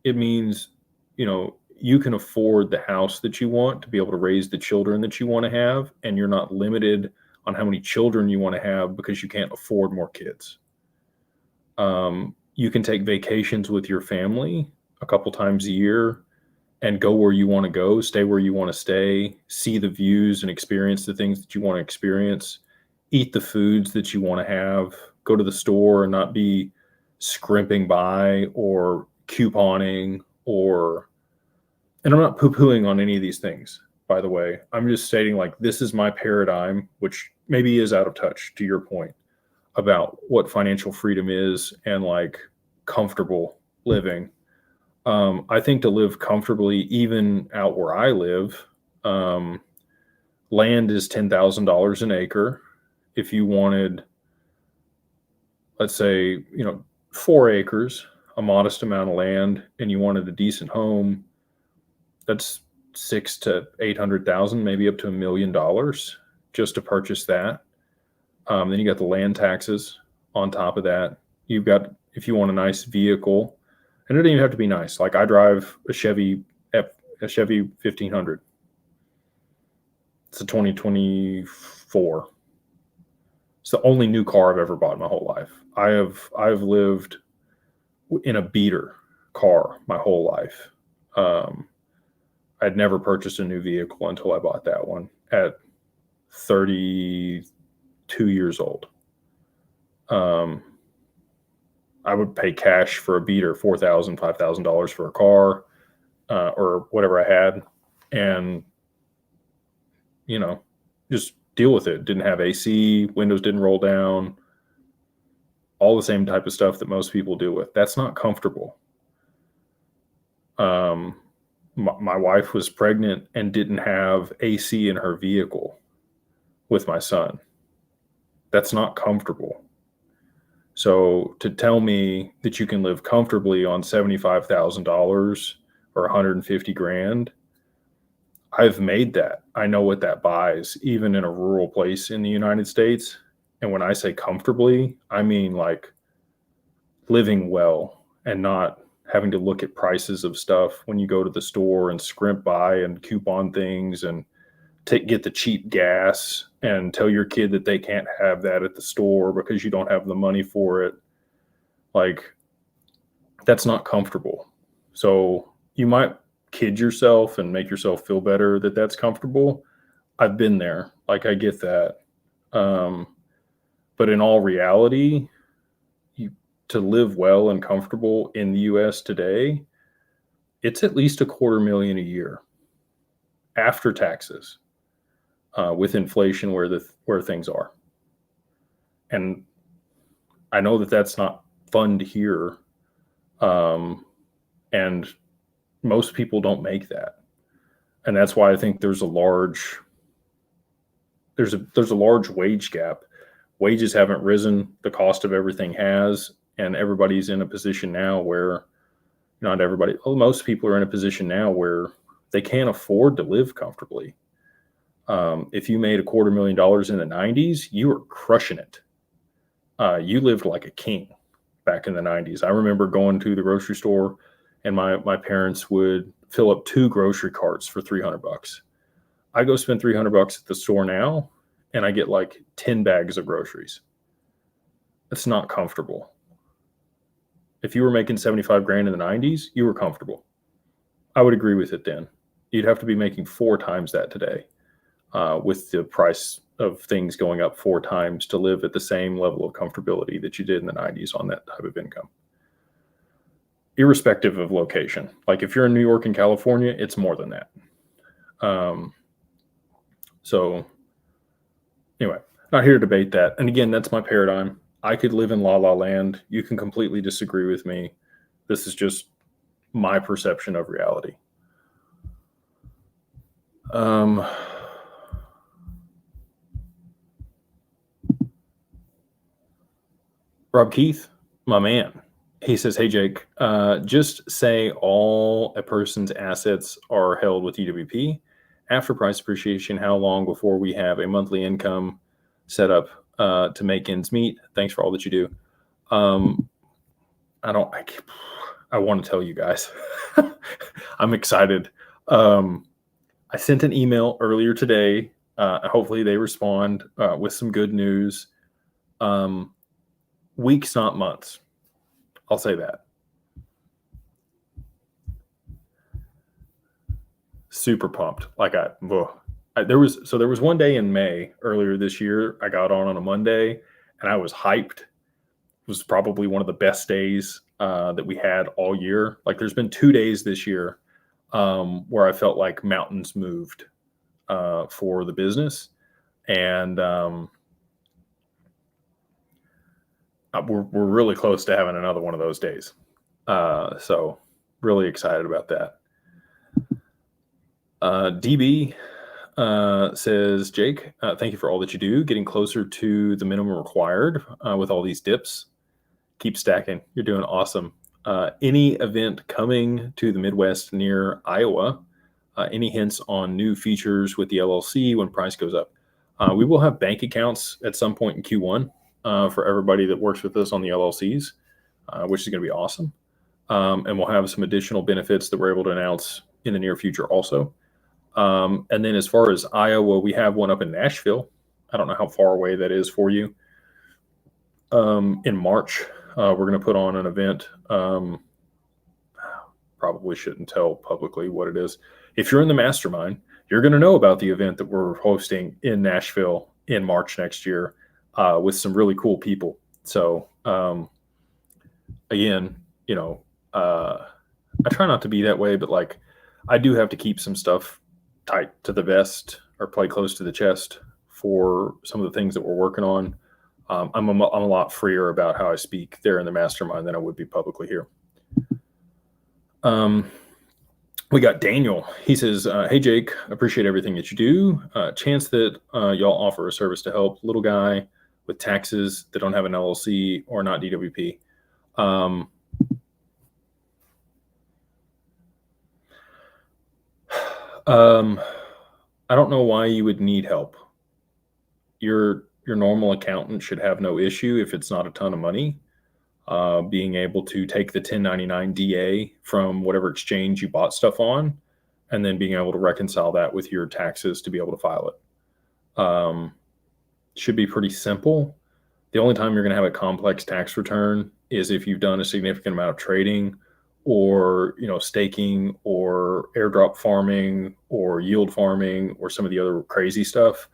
it means, you can afford the house that you want to be able to raise the children that you want to have, and you're not limited on how many children you want to have because you can't afford more kids. You can take vacations with your family a couple times a year and go where you want to go, stay where you want to stay, see the views and experience the things that you want to experience, eat the foods that you want to have, go to the store and not be scrimping by or couponing and I'm not poo-pooing on any of these things, by the way. I'm just stating, like, this is my paradigm, which maybe is out of touch, to your point, about what financial freedom is and, like, comfortable living. I think to live comfortably, even out where I live, land is $10,000 an acre. If you wanted, let's say, 4 acres, a modest amount of land, and you wanted a decent home, that's $600,000 to $800,000, maybe up to $1 million just to purchase that. Then you got the land taxes on top of that. You've got, if you want a nice vehicle, and it doesn't even have to be nice. Like, I drive a Chevy 1500. It's a 2024. It's the only new car I've ever bought in my whole life. I've lived in a beater car my whole life. I'd never purchased a new vehicle until I bought that one at 32 years old. I would pay cash for a beater, $4,000, $5,000 for a car, or whatever I had, and just deal with it. Didn't have AC, windows didn't roll down, all the same type of stuff that most people deal with. That's not comfortable. My wife was pregnant and didn't have AC in her vehicle with my son. That's not comfortable. So to tell me that you can live comfortably on $75,000 or $150,000, I've made that. I know what that buys, even in a rural place in the United States. And when I say comfortably, I mean like living well and not having to look at prices of stuff when you go to the store and scrimp by and coupon things and get the cheap gas and tell your kid that they can't have that at the store because you don't have the money for it. Like, that's not comfortable. So you might kid yourself and make yourself feel better that that's comfortable. I've been there. Like, I get that. But in all reality, to live well and comfortable in the US today, it's at least $250,000 a year after taxes, with inflation where things are. And I know that that's not fun to hear. And most people don't make that. And that's why I think there's a large wage gap. Wages haven't risen, the cost of everything has, and everybody's in a position now where most people are in a position now where they can't afford to live comfortably. If you made $250,000 in the 90s, you were crushing it. You lived like a king back in the 90s. I remember going to the grocery store, and my parents would fill up 2 grocery carts for $300. I go spend $300 at the store now, and I get like 10 bags of groceries. That's not comfortable. If you were making 75 grand in the 90s, you were comfortable. I would agree with it then. You'd have to be making 4 times that today, with the price of things going up 4 times to live at the same level of comfortability that you did in the 90s on that type of income. Irrespective of location. Like, if you're in New York and California, it's more than that. So anyway, not here to debate that. And again, that's my paradigm. I could live in La La Land. You can completely disagree with me. This is just my perception of reality. Rob Keith, my man, he says, hey, Jake, just say all a person's assets are held with EWP. After price appreciation, how long before we have a monthly income set up to make ends meet? Thanks for all that you do. I want to tell you guys. I'm excited. I sent an email earlier today. Hopefully they respond with some good news. Weeks, not months. I'll say that. Super pumped. There was one day in May earlier this year. I got on a Monday and I was hyped. It was probably one of the best days that we had all year. Like, there's been 2 days this year where I felt like mountains moved for the business. And we're really close to having another one of those days. So really excited about that. DB says, Jake, thank you for all that you do. Getting closer to the minimum required with all these dips. Keep stacking. You're doing awesome. Any event coming to the Midwest near Iowa? Any hints on new features with the LLC when price goes up? We will have bank accounts at some point in Q1 for everybody that works with us on the LLCs, which is going to be awesome. And we'll have some additional benefits that we're able to announce in the near future also. And then as far as Iowa, we have one up in Nashville. I don't know how far away that is for you. In March, we're going to put on an event. Probably shouldn't tell publicly what it is. If you're in the mastermind, you're going to know about the event that we're hosting in Nashville in March next year with some really cool people. So again, I try not to be that way, but like, I do have to keep some stuff tight to the vest or play close to the chest for some of the things that we're working on. I'm a lot freer about how I speak there in the mastermind than I would be publicly here. We got Daniel. He says, hey, Jake, appreciate everything that you do. Chance that y'all offer a service to help little guy with taxes that don't have an LLC or not DWP. I don't know why you would need help. Your normal accountant should have no issue if it's not a ton of money. Being able to take the 1099 DA from whatever exchange you bought stuff on, and then being able to reconcile that with your taxes to be able to file it. Should be pretty simple. The only time you're going to have a complex tax return is if you've done a significant amount of trading or staking or airdrop farming or yield farming or some of the other crazy stuff.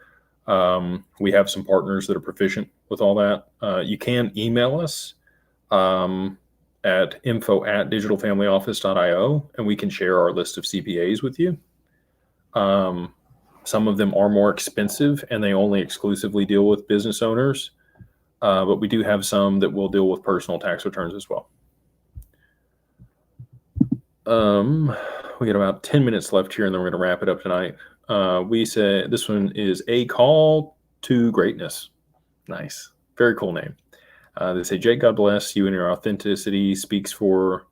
We have some partners that are proficient with all that. You can email us at info@digitalfamilyoffice.io, and we can share our list of CPAs with you. Some of them are more expensive and they only exclusively deal with business owners, but we do have some that will deal with personal tax returns as well. We got about 10 minutes left here, and then we're going to wrap it up tonight. We said this one is A Call to Greatness. Nice. Very cool name. They say, Jake, God bless you, and your authenticity speaks for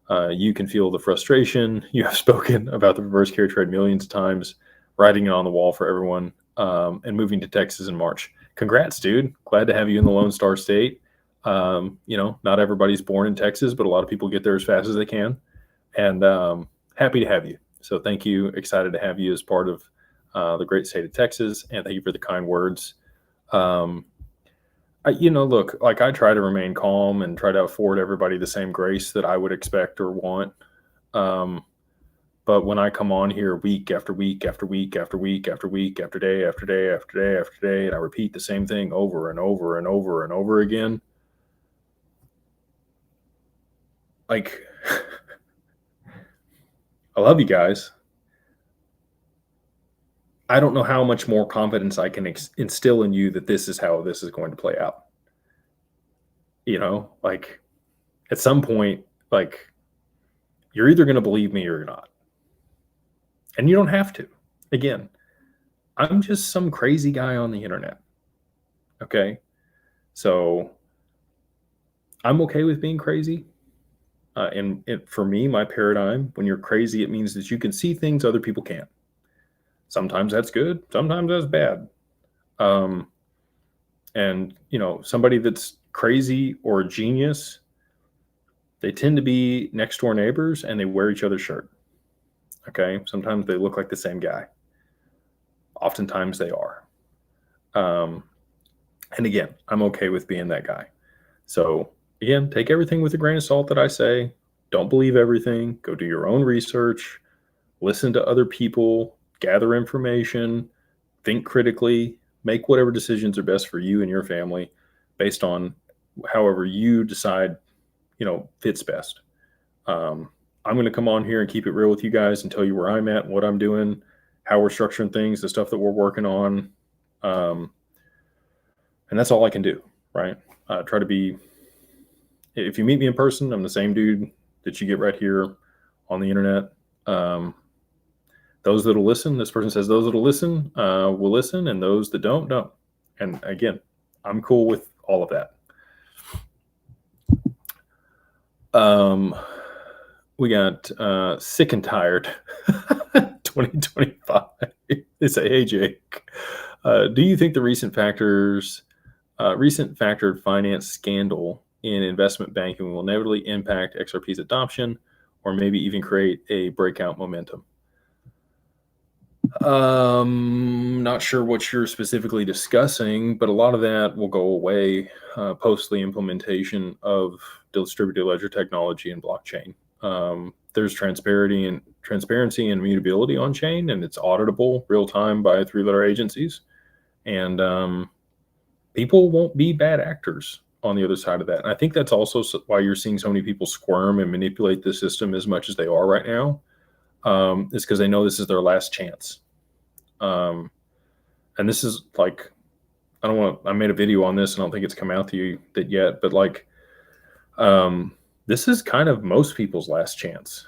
you. Can feel the frustration. You have spoken about the reverse carry trade millions of times, writing it on the wall for everyone, and moving to Texas in March. Congrats, dude. Glad to have you in the Lone Star State. Not everybody's born in Texas, but a lot of people get there as fast as they can. And happy to have you. So thank you. Excited to have you as part of the great state of Texas. And thank you for the kind words. Look, like, I try to remain calm and try to afford everybody the same grace that I would expect or want. But when I come on here week after week after week after week after week after day after day after day after day, and I repeat the same thing over and over and over and over again, like, I love you guys. I don't know how much more confidence I can instill in you that this is how this is going to play out. Like, at some point, like, you're either going to believe me or you're not. And you don't have to. Again, I'm just some crazy guy on the internet. Okay? So I'm okay with being crazy. And for me, my paradigm, when you're crazy, it means that you can see things other people can't. Sometimes that's good. Sometimes that's bad. And somebody that's crazy or a genius, they tend to be next door neighbors and they wear each other's shirt. Okay. Sometimes they look like the same guy. Oftentimes they are. And again, I'm okay with being that guy. So again, take everything with a grain of salt that I say. Don't believe everything. Go do your own research. Listen to other people. Gather information. Think critically. Make whatever decisions are best for you and your family based on however you decide, fits best. I'm going to come on here and keep it real with you guys and tell you where I'm at, what I'm doing, how we're structuring things, the stuff that we're working on. And that's all I can do, right? Try to be, if you meet me in person, I'm the same dude that you get right here on the internet. Those that'll listen, this person says those that'll listen will listen, and those that don't. And again, I'm cool with all of that. We got Sick and Tired 2025. They say, hey, Jake, do you think the recent factored finance scandal in investment banking will inevitably impact XRP's adoption or maybe even create a breakout momentum? Not sure what you're specifically discussing, but a lot of that will go away post the implementation of distributed ledger technology and blockchain. There's transparency and immutability on chain, and it's auditable real time by 3-letter agencies. And people won't be bad actors on the other side of that. And I think that's also why you're seeing so many people squirm and manipulate the system as much as they are right now. Is because they know this is their last chance. And this is like, I made a video on this and I don't think it's come out to you yet, but like, this is kind of most people's last chance.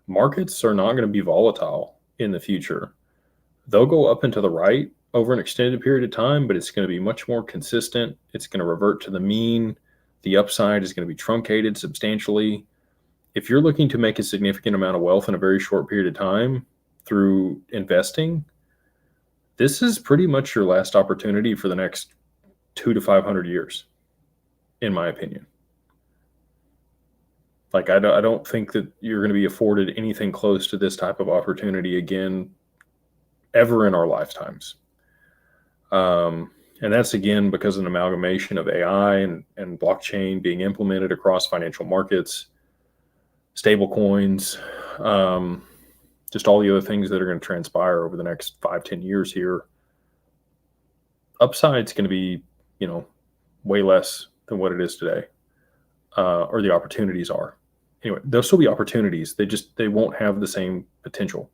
Markets are not going to be volatile in the future. They'll go up and to the right over an extended period of time, but it's going to be much more consistent. It's going to revert to the mean. The upside is going to be truncated substantially. If you're looking to make a significant amount of wealth in a very short period of time through investing, this is pretty much your last opportunity for the next 200 to 500 years, in my opinion. Like, I don't think that you're going to be afforded anything close to this type of opportunity again, ever in our lifetimes. And that's, again, because of an amalgamation of AI and blockchain being implemented across financial markets. stable coins, just all the other things that are going to transpire over the next 5-10 years here. Upside's going to be, way less than what it is today, or the opportunities are. Anyway, there'll still be opportunities. They won't have the same potential.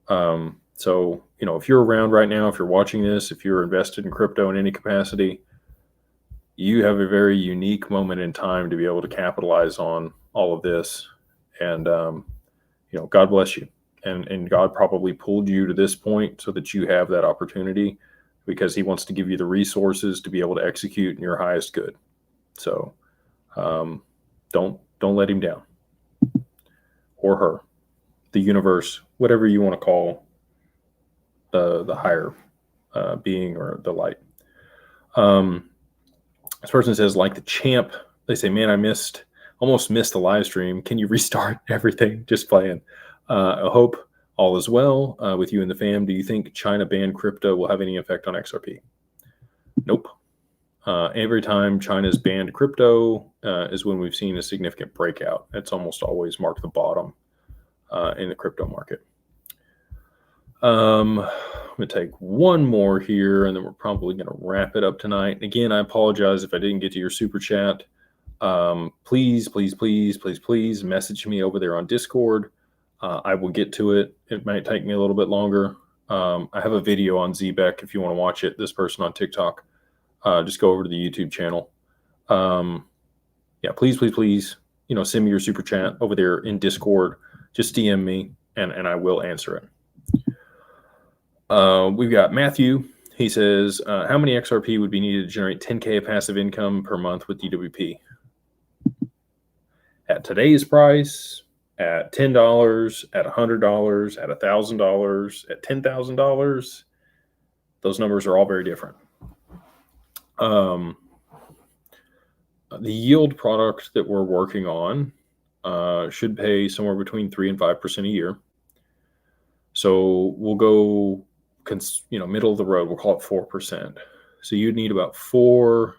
So, if you're around right now, if you're watching this, if you're invested in crypto in any capacity, you have a very unique moment in time to be able to capitalize on all of this. And, God bless you. And God probably pulled you to this point so that you have that opportunity, because he wants to give you the resources to be able to execute in your highest good. So don't let him down, or her, the universe, whatever you want to call the higher being or the light. This person says, like the champ, they say, man, I almost missed the live stream. Can you restart everything? Just playing. I hope all is well with you and the fam. Do you think China banned crypto will have any effect on XRP? Nope. Every time China's banned crypto is when we've seen a significant breakout. It's almost always marked the bottom in the crypto market. I'm going to take one more here, and then we're probably going to wrap it up tonight. Again, I apologize if I didn't get to your super chat. Please message me over there on Discord. I will get to it. It might take me a little bit longer. I have a video on Zbeck if you want to watch it. This person on TikTok. Just go over to the YouTube channel. Please, send me your super chat over there in Discord. Just DM me, and I will answer it. We've got Matthew. He says, how many XRP would be needed to generate 10K of passive income per month with DWP? At today's price, at $10, at $100, at $1,000, at $10,000, those numbers are all very different. The yield product that we're working on should pay somewhere between 3 and 5% a year. So we'll go, middle of the road. We'll call it 4%. So you'd need about 4.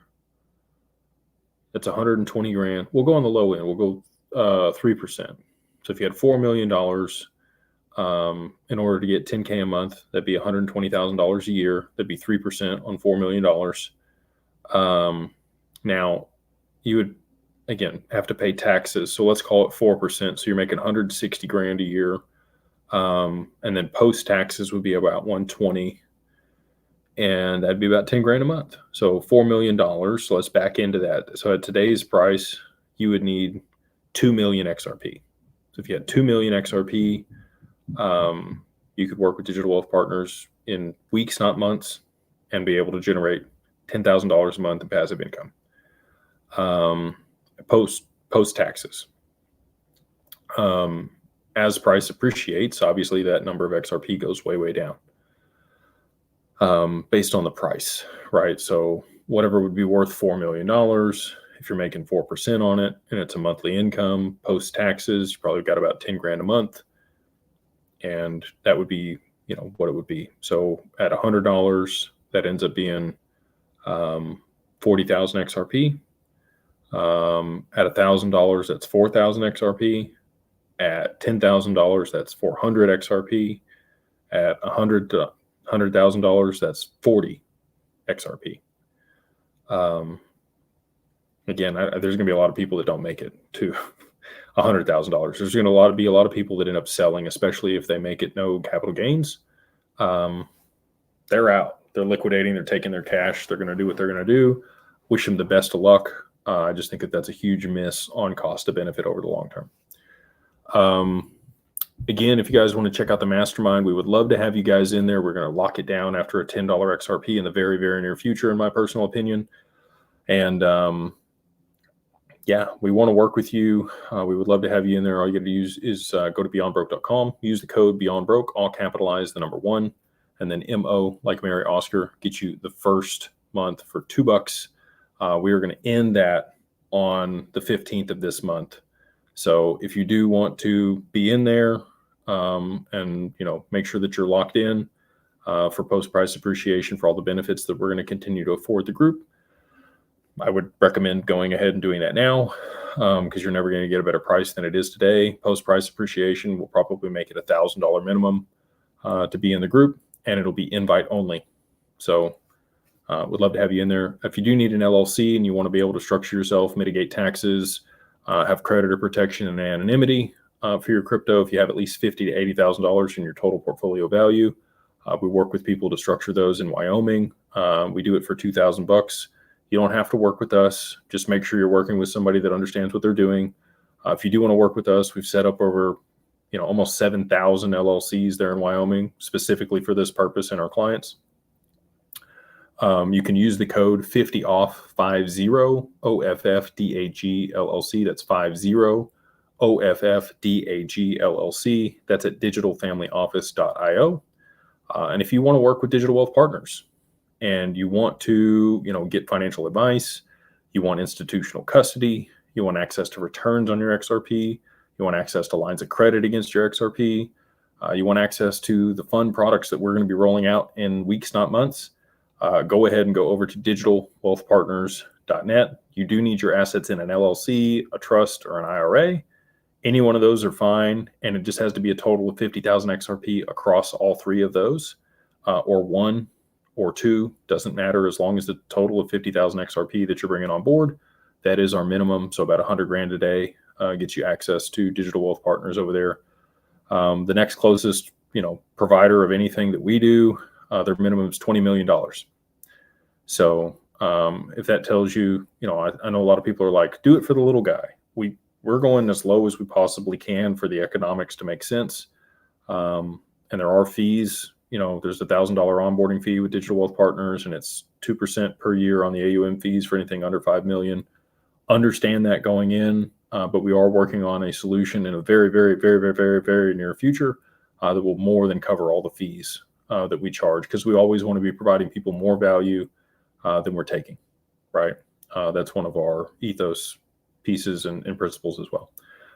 That's 120 grand. We'll go on the low end. We'll go 3%. So if you had $4 million in order to get 10K a month, that'd be $120,000 a year. That'd be 3% on $4 million. Now, you would, again, have to pay taxes. So let's call it 4%. So you're making 160 grand a year. And then post taxes would be about 120, and that'd be about 10 grand a month. So $4 million. So let's back into that. So at today's price, you would need 2 million XRP. So if you had 2 million XRP, you could work with Digital Wealth Partners in weeks, not months, and be able to generate $10,000 a month in passive income. Post taxes. As price appreciates, obviously that number of XRP goes way down based on the price, right? So whatever would be worth $4 million, if you're making 4% on it and it's a monthly income, post taxes, you probably got about 10 grand a month. And that would be, what it would be. So at $100, that ends up being 40,000 XRP. At $1,000, that's 4,000 XRP. At $10,000, that's 400 XRP. At $100,000, that's 40 XRP. Again, there's going to be a lot of people that don't make it to $100,000. There's going to be a lot of people that end up selling, especially if they make it no capital gains. They're out. They're liquidating. They're taking their cash. They're going to do what they're going to do. Wish them the best of luck. I just think that that's a huge miss on cost to benefit over the long term. Again, if you guys want to check out the mastermind, we would love to have you guys in there. We're going to lock it down after a $10 XRP in the very, very near future, in my personal opinion. And we want to work with you. We would love to have you in there. All you got to use is go to beyondbroke.com, use the code beyondbroke, all capitalized, the number 1, and then MO, like Mary Oscar, get you the first month for $2. We are going to end that on the 15th of this month. So if you do want to be in there and make sure that you're locked in for post price appreciation for all the benefits that we're going to continue to afford the group, I would recommend going ahead and doing that now. because you're never going to get a better price than it is today. Post price appreciation will probably make it $1,000 minimum to be in the group, and it'll be invite only. So would love to have you in there. If you do need an LLC and you want to be able to structure yourself, mitigate taxes, have creditor protection and anonymity for your crypto, if you have at least $50,000 to $80,000 in your total portfolio value, we work with people to structure those in Wyoming. We do it for $2,000. You don't have to work with us. Just make sure you're working with somebody that understands what they're doing. If you do want to work with us, we've set up over, almost 7,000 LLCs there in Wyoming, specifically for this purpose and our clients. You can use the code 50OFF50 OFFDAG LLC. That's 50 OFFDAG LLC. That's at digitalfamilyoffice.io. And if you want to work with Digital Wealth Partners and you want to, get financial advice, you want institutional custody, you want access to returns on your XRP, you want access to lines of credit against your XRP, you want access to the fund products that we're going to be rolling out in weeks, not months, go ahead and go over to digitalwealthpartners.net. You do need your assets in an LLC, a trust, or an IRA. Any one of those are fine, and it just has to be a total of 50,000 XRP across all three of those, or one or two, doesn't matter, as long as the total of 50,000 XRP that you're bringing on board. That is our minimum, so about $100,000 a day gets you access to Digital Wealth Partners over there. The next closest, provider of anything that we do, their minimum is $20 million. So if that tells you, I know a lot of people are like, do it for the little guy. We're going as low as we possibly can for the economics to make sense. And there are fees. There's $1,000 onboarding fee with Digital Wealth Partners, and it's 2% per year on the AUM fees for anything under 5 million. Understand that going in, but we are working on a solution in a very, very, very, very, very, very near future that will more than cover all the fees that we charge, because we always want to be providing people more value than we're taking, right? That's one of our ethos pieces and principles as well.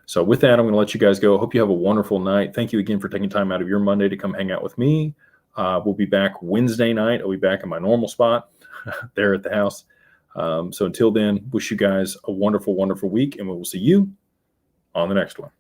So with that, I'm going to let you guys go. Hope you have a wonderful night. Thank you again for taking time out of your Monday to come hang out with me. We'll be back Wednesday night. I'll be back in my normal spot there at the house. So until then, wish you guys a wonderful, wonderful week, and we will see you on the next one.